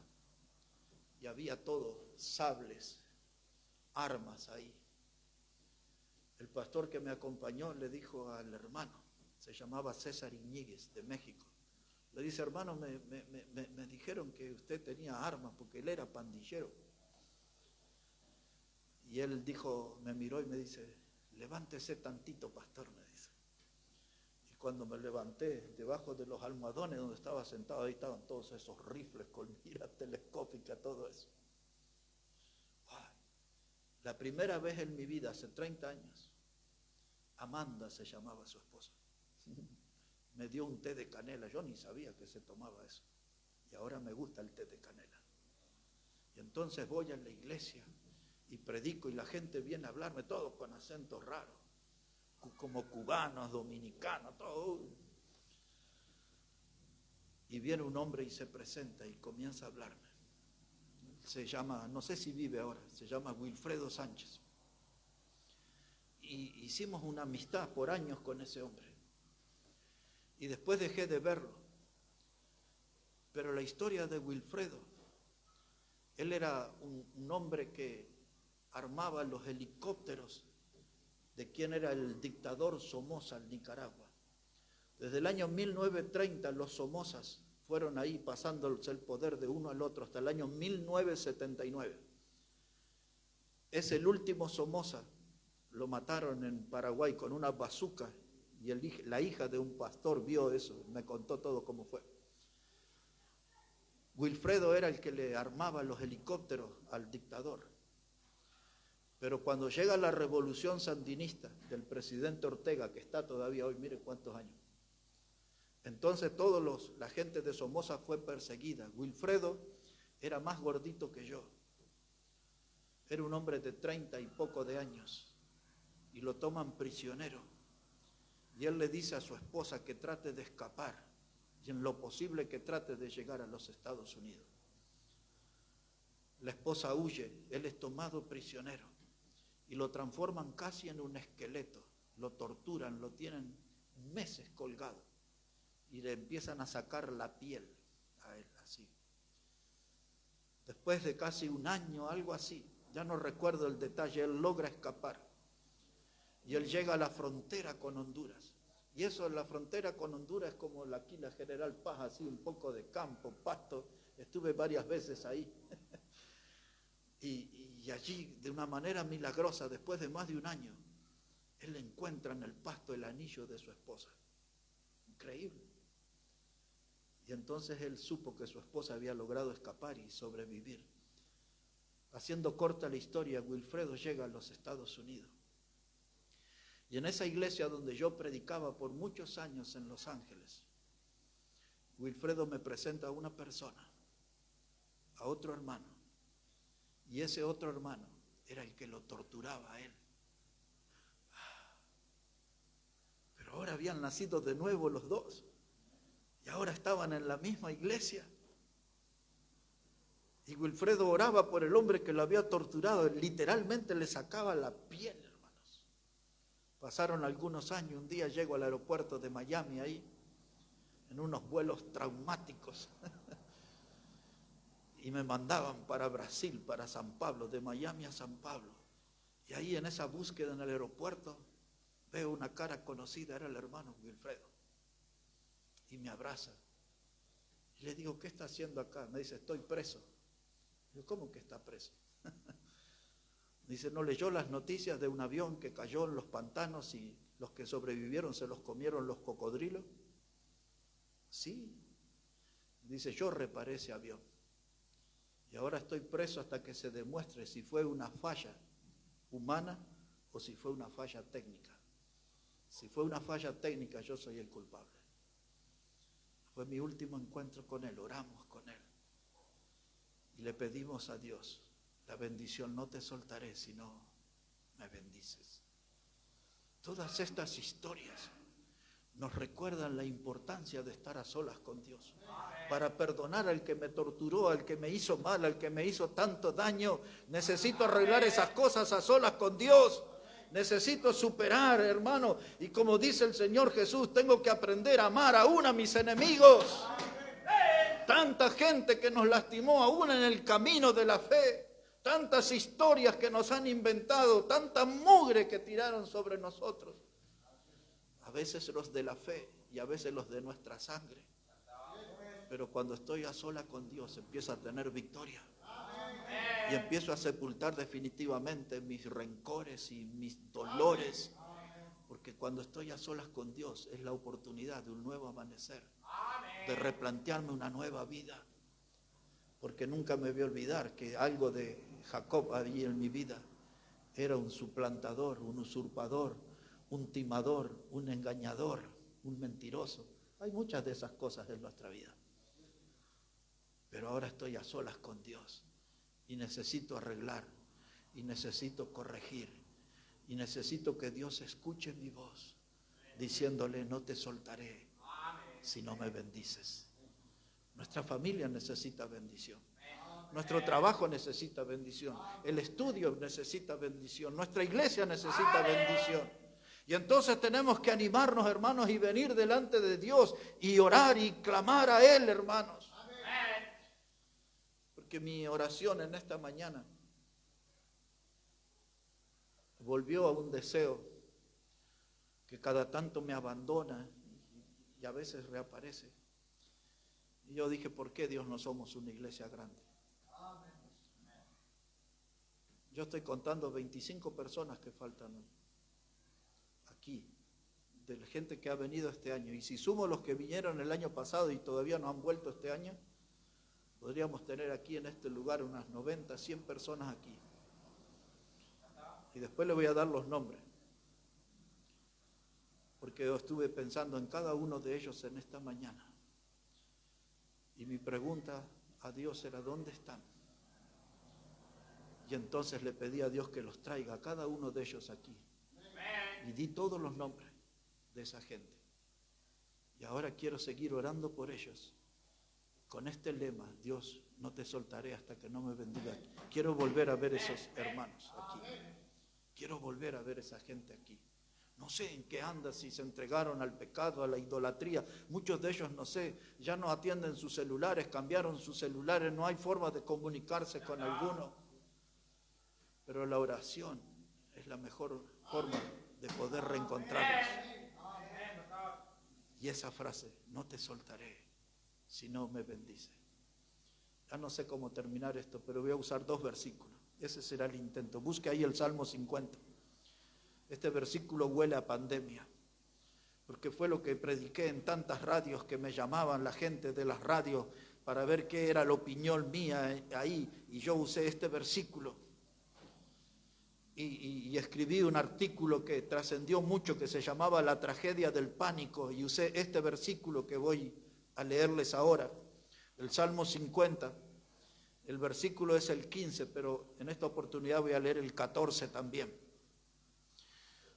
y había todo, sables, armas ahí. El pastor que me acompañó le dijo al hermano, se llamaba César Iñiguez, de México. Le dice, hermano, me dijeron que usted tenía armas porque él era pandillero. Y él dijo, me miró y me dice, levántese tantito, pastor, me dice. Y cuando me levanté, debajo de los almohadones donde estaba sentado, ahí estaban todos esos rifles con mira telescópica, todo eso. Ay. La primera vez en mi vida, hace 30 años, Amanda se llamaba su esposa. Me dio un té de canela, yo ni sabía que se tomaba eso. Y ahora me gusta el té de canela. Y entonces voy a la iglesia y predico y la gente viene a hablarme, todos con acentos raros, como cubanos, dominicanos, todo. Y viene un hombre y se presenta y comienza a hablarme. Se llama, no sé si vive ahora, se llama Wilfredo Sánchez. Y hicimos una amistad por años con ese hombre. Y después dejé de verlo. Pero la historia de Wilfredo, él era un hombre que armaba los helicópteros de quien era el dictador Somoza en Nicaragua. Desde el año 1930 los Somozas fueron ahí pasándose el poder de uno al otro hasta el año 1979. Es el último Somoza, lo mataron en Paraguay con una bazuca y la hija de un pastor vio eso, me contó todo cómo fue. Wilfredo era el que le armaba los helicópteros al dictador. Pero cuando llega la revolución sandinista del presidente Ortega, que está todavía hoy, mire cuántos años, entonces la gente de Somoza fue perseguida. Wilfredo era más gordito que yo. Era un hombre de 30 y poco de años. Y lo toman prisionero. Y él le dice a su esposa que trate de escapar. Y en lo posible que trate de llegar a los Estados Unidos. La esposa huye. Él es tomado prisionero. Y lo transforman casi en un esqueleto. Lo torturan, lo tienen meses colgado. Y le empiezan a sacar la piel a él, así. Después de casi un año, algo así, ya no recuerdo el detalle, él logra escapar. Y él llega a la frontera con Honduras. Y eso en la frontera con Honduras es como aquí la General Paz, así un poco de campo, pasto. Estuve varias veces ahí. y allí, de una manera milagrosa, después de más de un año, él encuentra en el pasto el anillo de su esposa. Increíble. Y entonces él supo que su esposa había logrado escapar y sobrevivir. Haciendo corta la historia, Wilfredo llega a los Estados Unidos. Y en esa iglesia donde yo predicaba por muchos años en Los Ángeles, Wilfredo me presenta a una persona, a otro hermano. Y ese otro hermano era el que lo torturaba a él. Pero ahora habían nacido de nuevo los dos. Y ahora estaban en la misma iglesia. Y Wilfredo oraba por el hombre que lo había torturado. Literalmente le sacaba la piel, hermanos. Pasaron algunos años. Un día llego al aeropuerto de Miami ahí, en unos vuelos traumáticos. Y me mandaban para Brasil, para San Pablo, de Miami a San Pablo. Y ahí en esa búsqueda en el aeropuerto, veo una cara conocida, era el hermano Wilfredo. Y me abraza. Y le digo, ¿qué está haciendo acá? Me dice, estoy preso. Digo, ¿cómo que está preso? Dice, ¿no leyó las noticias de un avión que cayó en los pantanos y los que sobrevivieron se los comieron los cocodrilos? Sí. Dice, yo reparé ese avión. Y ahora estoy preso hasta que se demuestre si fue una falla humana o si fue una falla técnica. Si fue una falla técnica, yo soy el culpable. Fue mi último encuentro con él, oramos con él. Y le pedimos a Dios la bendición, no te soltaré si no me bendices. Todas estas historias nos recuerdan la importancia de estar a solas con Dios. Para perdonar al que me torturó, al que me hizo mal, al que me hizo tanto daño, necesito arreglar esas cosas a solas con Dios. Necesito superar, hermano, y como dice el Señor Jesús, tengo que aprender a amar aún a mis enemigos. Tanta gente que nos lastimó aún en el camino de la fe, tantas historias que nos han inventado, tanta mugre que tiraron sobre nosotros. A veces los de la fe y a veces los de nuestra sangre. Pero cuando estoy a sola con Dios, empiezo a tener victoria. Y empiezo a sepultar definitivamente mis rencores y mis dolores. Porque cuando estoy a solas con Dios es la oportunidad de un nuevo amanecer. De replantearme una nueva vida. Porque nunca me voy a olvidar que algo de Jacob había en mi vida. era un suplantador, un usurpador, un timador, un engañador, un mentiroso. Hay muchas de esas cosas en nuestra vida. Pero ahora estoy a solas con Dios y necesito arreglar, y necesito corregir, y necesito que Dios escuche mi voz, diciéndole: no te soltaré si no me bendices. Nuestra familia necesita bendición. Nuestro trabajo necesita bendición. El estudio necesita bendición. Nuestra iglesia necesita bendición. Y entonces tenemos que animarnos, hermanos, y venir delante de Dios y orar y clamar a Él, hermanos. Porque mi oración en esta mañana volvió a un deseo que cada tanto me abandona y a veces reaparece. Y yo dije: ¿por qué, Dios, no somos una iglesia grande? Yo estoy contando 25 personas que faltan aquí, de la gente que ha venido este año. Y si sumo los que vinieron el año pasado y todavía no han vuelto este año, podríamos tener aquí en este lugar unas 90, 100 personas aquí. Y después le voy a dar los nombres, porque yo estuve pensando en cada uno de ellos en esta mañana. Y mi pregunta a Dios era: ¿dónde están? Y entonces le pedí a Dios que los traiga a cada uno de ellos aquí. Y di todos los nombres de esa gente. Y ahora quiero seguir orando por ellos con este lema: Dios, no te soltaré hasta que no me bendiga. Quiero volver a ver esos hermanos aquí. Quiero volver a ver esa gente aquí. No sé en qué anda, si se entregaron al pecado, a la idolatría. Muchos de ellos, no sé, ya no atienden sus celulares, cambiaron sus celulares, no hay forma de comunicarse con alguno. Pero la oración es la mejor forma de poder reencontrarlos. Y esa frase: no te soltaré si no me bendice. Ya no sé cómo terminar esto, pero voy a usar 2 versículos. Ese será el intento. Busque ahí el Salmo 50. Este versículo huele a pandemia, porque fue lo que prediqué en tantas radios que me llamaban la gente de las radios para ver qué era la opinión mía ahí, y yo usé este versículo. Y escribí un artículo que trascendió mucho, que se llamaba La tragedia del pánico, y usé este versículo que voy a leerles ahora, el Salmo 50. El versículo es el 15, pero en esta oportunidad voy a leer el 14 también.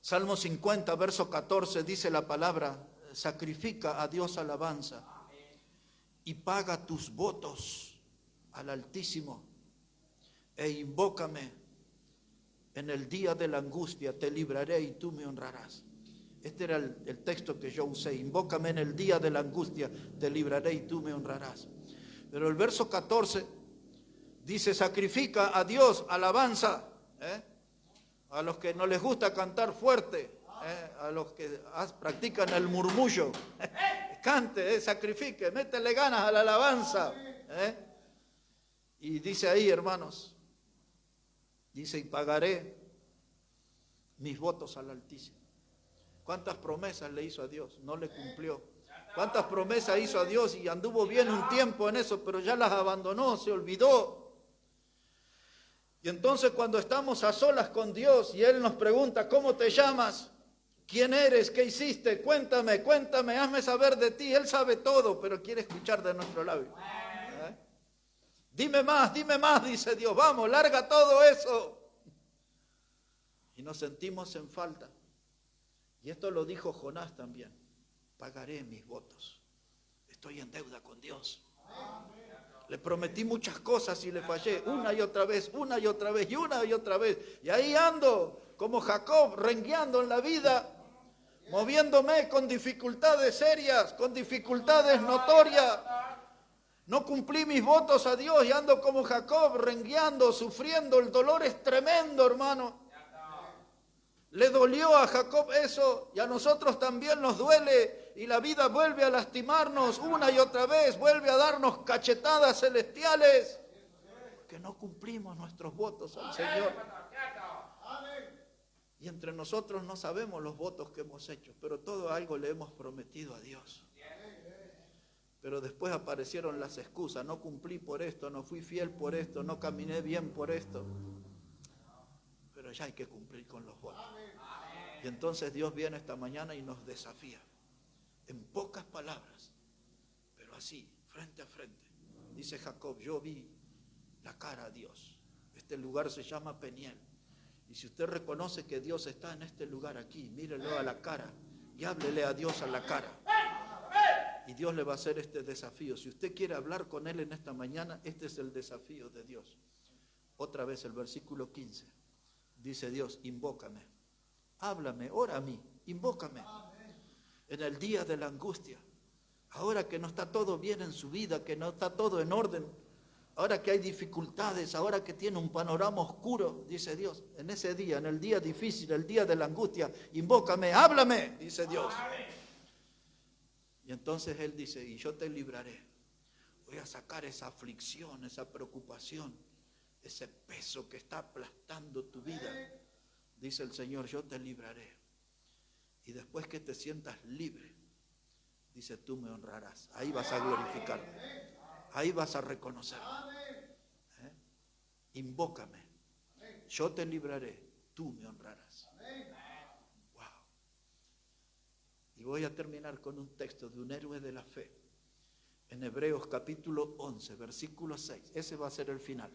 Salmo 50, verso 14, dice la palabra: sacrifica a Dios alabanza y paga tus votos al Altísimo, e invócame en el día de la angustia, te libraré y tú me honrarás. Este era el texto que yo usé: invócame en el día de la angustia, te libraré y tú me honrarás. Pero el verso 14 dice: sacrifica a Dios alabanza, a los que no les gusta cantar fuerte, a los que practican el murmullo, cante, sacrifique, métele ganas a la alabanza. Y dice ahí, hermanos, dice: y pagaré mis votos al Altísimo. ¿Cuántas promesas le hizo a Dios? No le cumplió. ¿Cuántas promesas hizo a Dios y anduvo bien un tiempo en eso, pero ya las abandonó, se olvidó? Y entonces, cuando estamos a solas con Dios y Él nos pregunta: ¿cómo te llamas? ¿Quién eres? ¿Qué hiciste? Cuéntame, hazme saber de ti. Él sabe todo, pero quiere escuchar de nuestro labio. Dime más, dice Dios. Vamos, larga todo eso. Y nos sentimos en falta. Y esto lo dijo Jonás también: pagaré mis votos. Estoy en deuda con Dios. Le prometí muchas cosas y le fallé una y otra vez, y ahí ando como Jacob, rengueando en la vida, moviéndome con dificultades serias, con dificultades notorias. No cumplí mis votos a Dios y ando como Jacob, rengueando, sufriendo. El dolor es tremendo, hermano. Le dolió a Jacob eso, y a nosotros también nos duele, y la vida vuelve a lastimarnos una y otra vez, vuelve a darnos cachetadas celestiales, porque no cumplimos nuestros votos al Señor. Y entre nosotros no sabemos los votos que hemos hecho, pero todo algo le hemos prometido a Dios. Pero después aparecieron las excusas: no cumplí por esto, no fui fiel por esto, no caminé bien por esto. Pero ya hay que cumplir con los votos. Y entonces Dios viene esta mañana y nos desafía, en pocas palabras, pero así, frente a frente. Dice Jacob, yo vi la cara a Dios. Este lugar se llama Peniel. Y si usted reconoce que Dios está en este lugar aquí, mírelo a la cara y háblele a Dios a la cara. Y Dios le va a hacer este desafío. Si usted quiere hablar con Él en esta mañana, este es el desafío de Dios. Otra vez el versículo 15. Dice Dios, invócame, háblame, ora a mí, invócame. En el día de la angustia, ahora que no está todo bien en su vida, que no está todo en orden, ahora que hay dificultades, ahora que tiene un panorama oscuro, dice Dios, en ese día, en el día difícil, el día de la angustia, invócame, háblame, dice Dios. Y entonces Él dice, y yo te libraré. Voy a sacar esa aflicción, esa preocupación, ese peso que está aplastando tu vida. Dice el Señor, yo te libraré. Y después que te sientas libre, dice, tú me honrarás. Ahí vas a glorificarme. Ahí vas a reconocer. Invócame. Yo te libraré. Tú me honrarás. Wow. Y voy a terminar con un texto de un héroe de la fe. En Hebreos capítulo 11, versículo 6. Ese va a ser el final.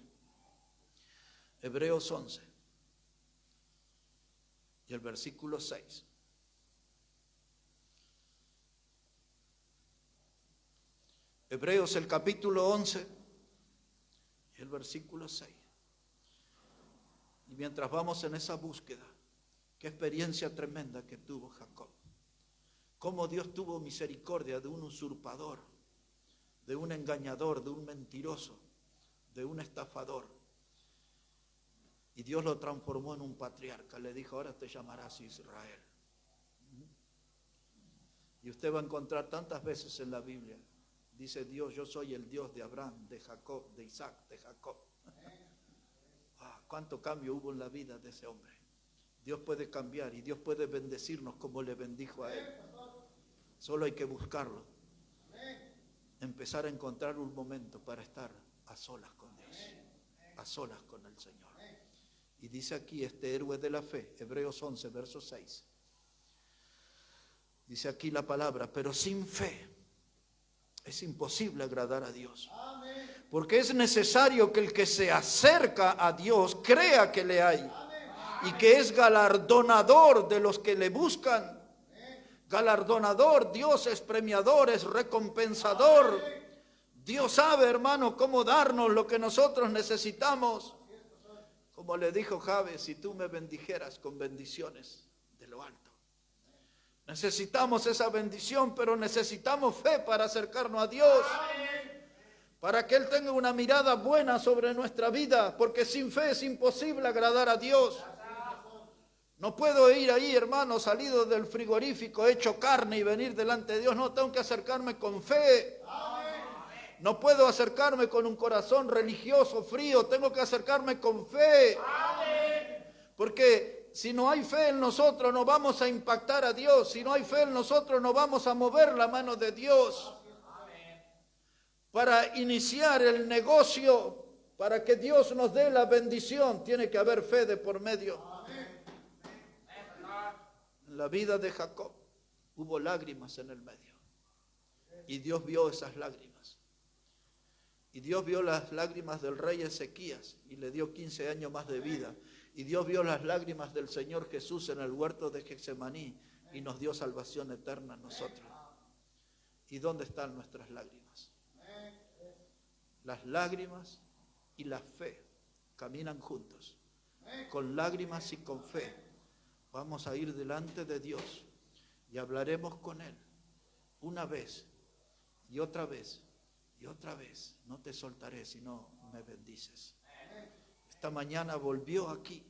Hebreos 11. Y el versículo 6. Hebreos el capítulo 11 y el versículo 6. Y mientras vamos en esa búsqueda, qué experiencia tremenda que tuvo Jacob. Cómo Dios tuvo misericordia de un usurpador, de un engañador, de un mentiroso, de un estafador. Y Dios lo transformó en un patriarca. Le dijo, ahora te llamarás Israel. Y usted va a encontrar tantas veces en la Biblia. Dice Dios, yo soy el Dios de Abraham, de Jacob, de Isaac, de Jacob. Cuánto cambio hubo en la vida de ese hombre. Dios puede cambiar y Dios puede bendecirnos como le bendijo a él. Solo hay que buscarlo. Empezar a encontrar un momento para estar a solas con Dios, a solas con el Señor. Y dice aquí este héroe de la fe, Hebreos 11, verso 6. Dice aquí la palabra, pero sin fe es imposible agradar a Dios. Porque es necesario que el que se acerca a Dios crea que le hay. Y que es galardonador de los que le buscan. Galardonador, Dios es premiador, es recompensador. Dios sabe, hermano, cómo darnos lo que nosotros necesitamos. Como le dijo Jabes, si tú me bendijeras con bendiciones de lo alto. Necesitamos esa bendición, pero necesitamos fe para acercarnos a Dios. Para que Él tenga una mirada buena sobre nuestra vida, porque sin fe es imposible agradar a Dios. No puedo ir ahí, hermano, salido del frigorífico, hecho carne y venir delante de Dios. No, tengo que acercarme con fe. No puedo acercarme con un corazón religioso, frío. Tengo que acercarme con fe. Porque si no hay fe en nosotros, no vamos a impactar a Dios. Si no hay fe en nosotros, no vamos a mover la mano de Dios. Para iniciar el negocio, para que Dios nos dé la bendición, tiene que haber fe de por medio. En la vida de Jacob hubo lágrimas en el medio. Y Dios vio esas lágrimas. Y Dios vio las lágrimas del rey Ezequías y le dio 15 años más de vida. Y Dios vio las lágrimas del Señor Jesús en el huerto de Getsemaní y nos dio salvación eterna a nosotros. ¿Y dónde están nuestras lágrimas? Las lágrimas y la fe caminan juntos. Con lágrimas y con fe vamos a ir delante de Dios y hablaremos con Él una vez y otra vez y otra vez. No te soltaré si no me bendices. Esta mañana volvió aquí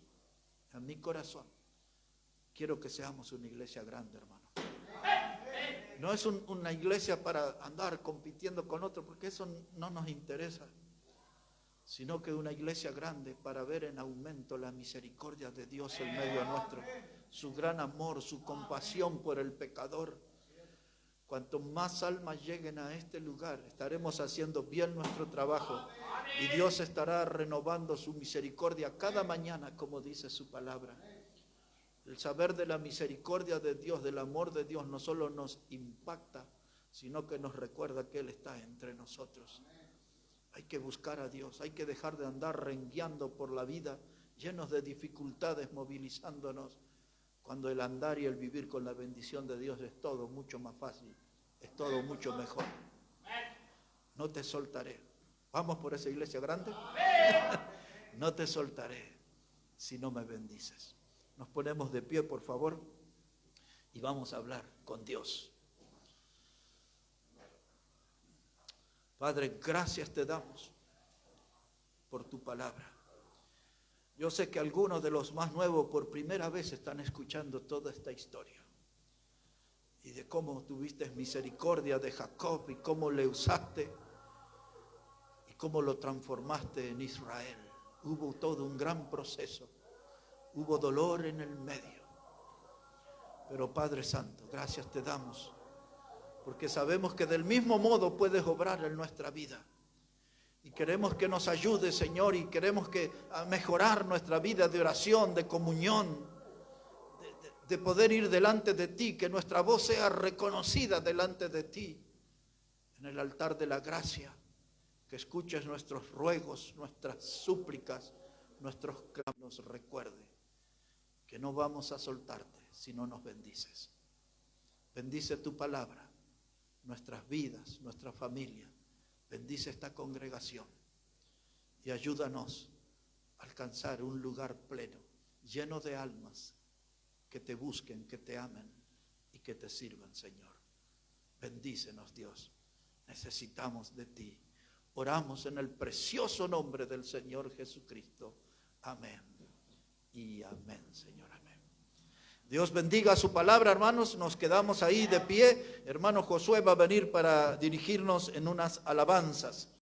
a mi corazón. Quiero que seamos una iglesia grande, hermano. No es una iglesia para andar compitiendo con otros, porque eso no nos interesa, sino que una iglesia grande para ver en aumento la misericordia de Dios en medio nuestro, su gran amor, su compasión por el pecador. Cuanto más almas lleguen a este lugar, estaremos haciendo bien nuestro trabajo y Dios estará renovando su misericordia cada mañana, como dice su palabra. El saber de la misericordia de Dios, del amor de Dios, no solo nos impacta, sino que nos recuerda que Él está entre nosotros. Hay que buscar a Dios, hay que dejar de andar rengueando por la vida, llenos de dificultades, movilizándonos, cuando el andar y el vivir con la bendición de Dios es todo mucho más fácil, es todo mucho mejor. No te soltaré. ¿Vamos por esa iglesia grande? No te soltaré si no me bendices. Nos ponemos de pie, por favor, y vamos a hablar con Dios. Padre, gracias te damos por tu palabra. Yo sé que algunos de los más nuevos por primera vez están escuchando toda esta historia y de cómo tuviste misericordia de Jacob y cómo le usaste y cómo lo transformaste en Israel. Hubo todo un gran proceso, hubo dolor en el medio, pero Padre Santo, gracias te damos porque sabemos que del mismo modo puedes obrar en nuestra vida. Y queremos que nos ayude, Señor, y queremos a mejorar nuestra vida de oración, de comunión, de poder ir delante de ti, que nuestra voz sea reconocida delante de ti, en el altar de la gracia, que escuches nuestros ruegos, nuestras súplicas, nuestros clamores. Recuerde que no vamos a soltarte si no nos bendices. Bendice tu palabra, nuestras vidas, nuestra familia. Bendice esta congregación y ayúdanos a alcanzar un lugar pleno, lleno de almas que te busquen, que te amen y que te sirvan, Señor. Bendícenos, Dios. Necesitamos de ti. Oramos en el precioso nombre del Señor Jesucristo. Amén y amén, Señor. Amén. Dios bendiga su palabra, hermanos. Nos quedamos ahí de pie. Hermano Josué va a venir para dirigirnos en unas alabanzas.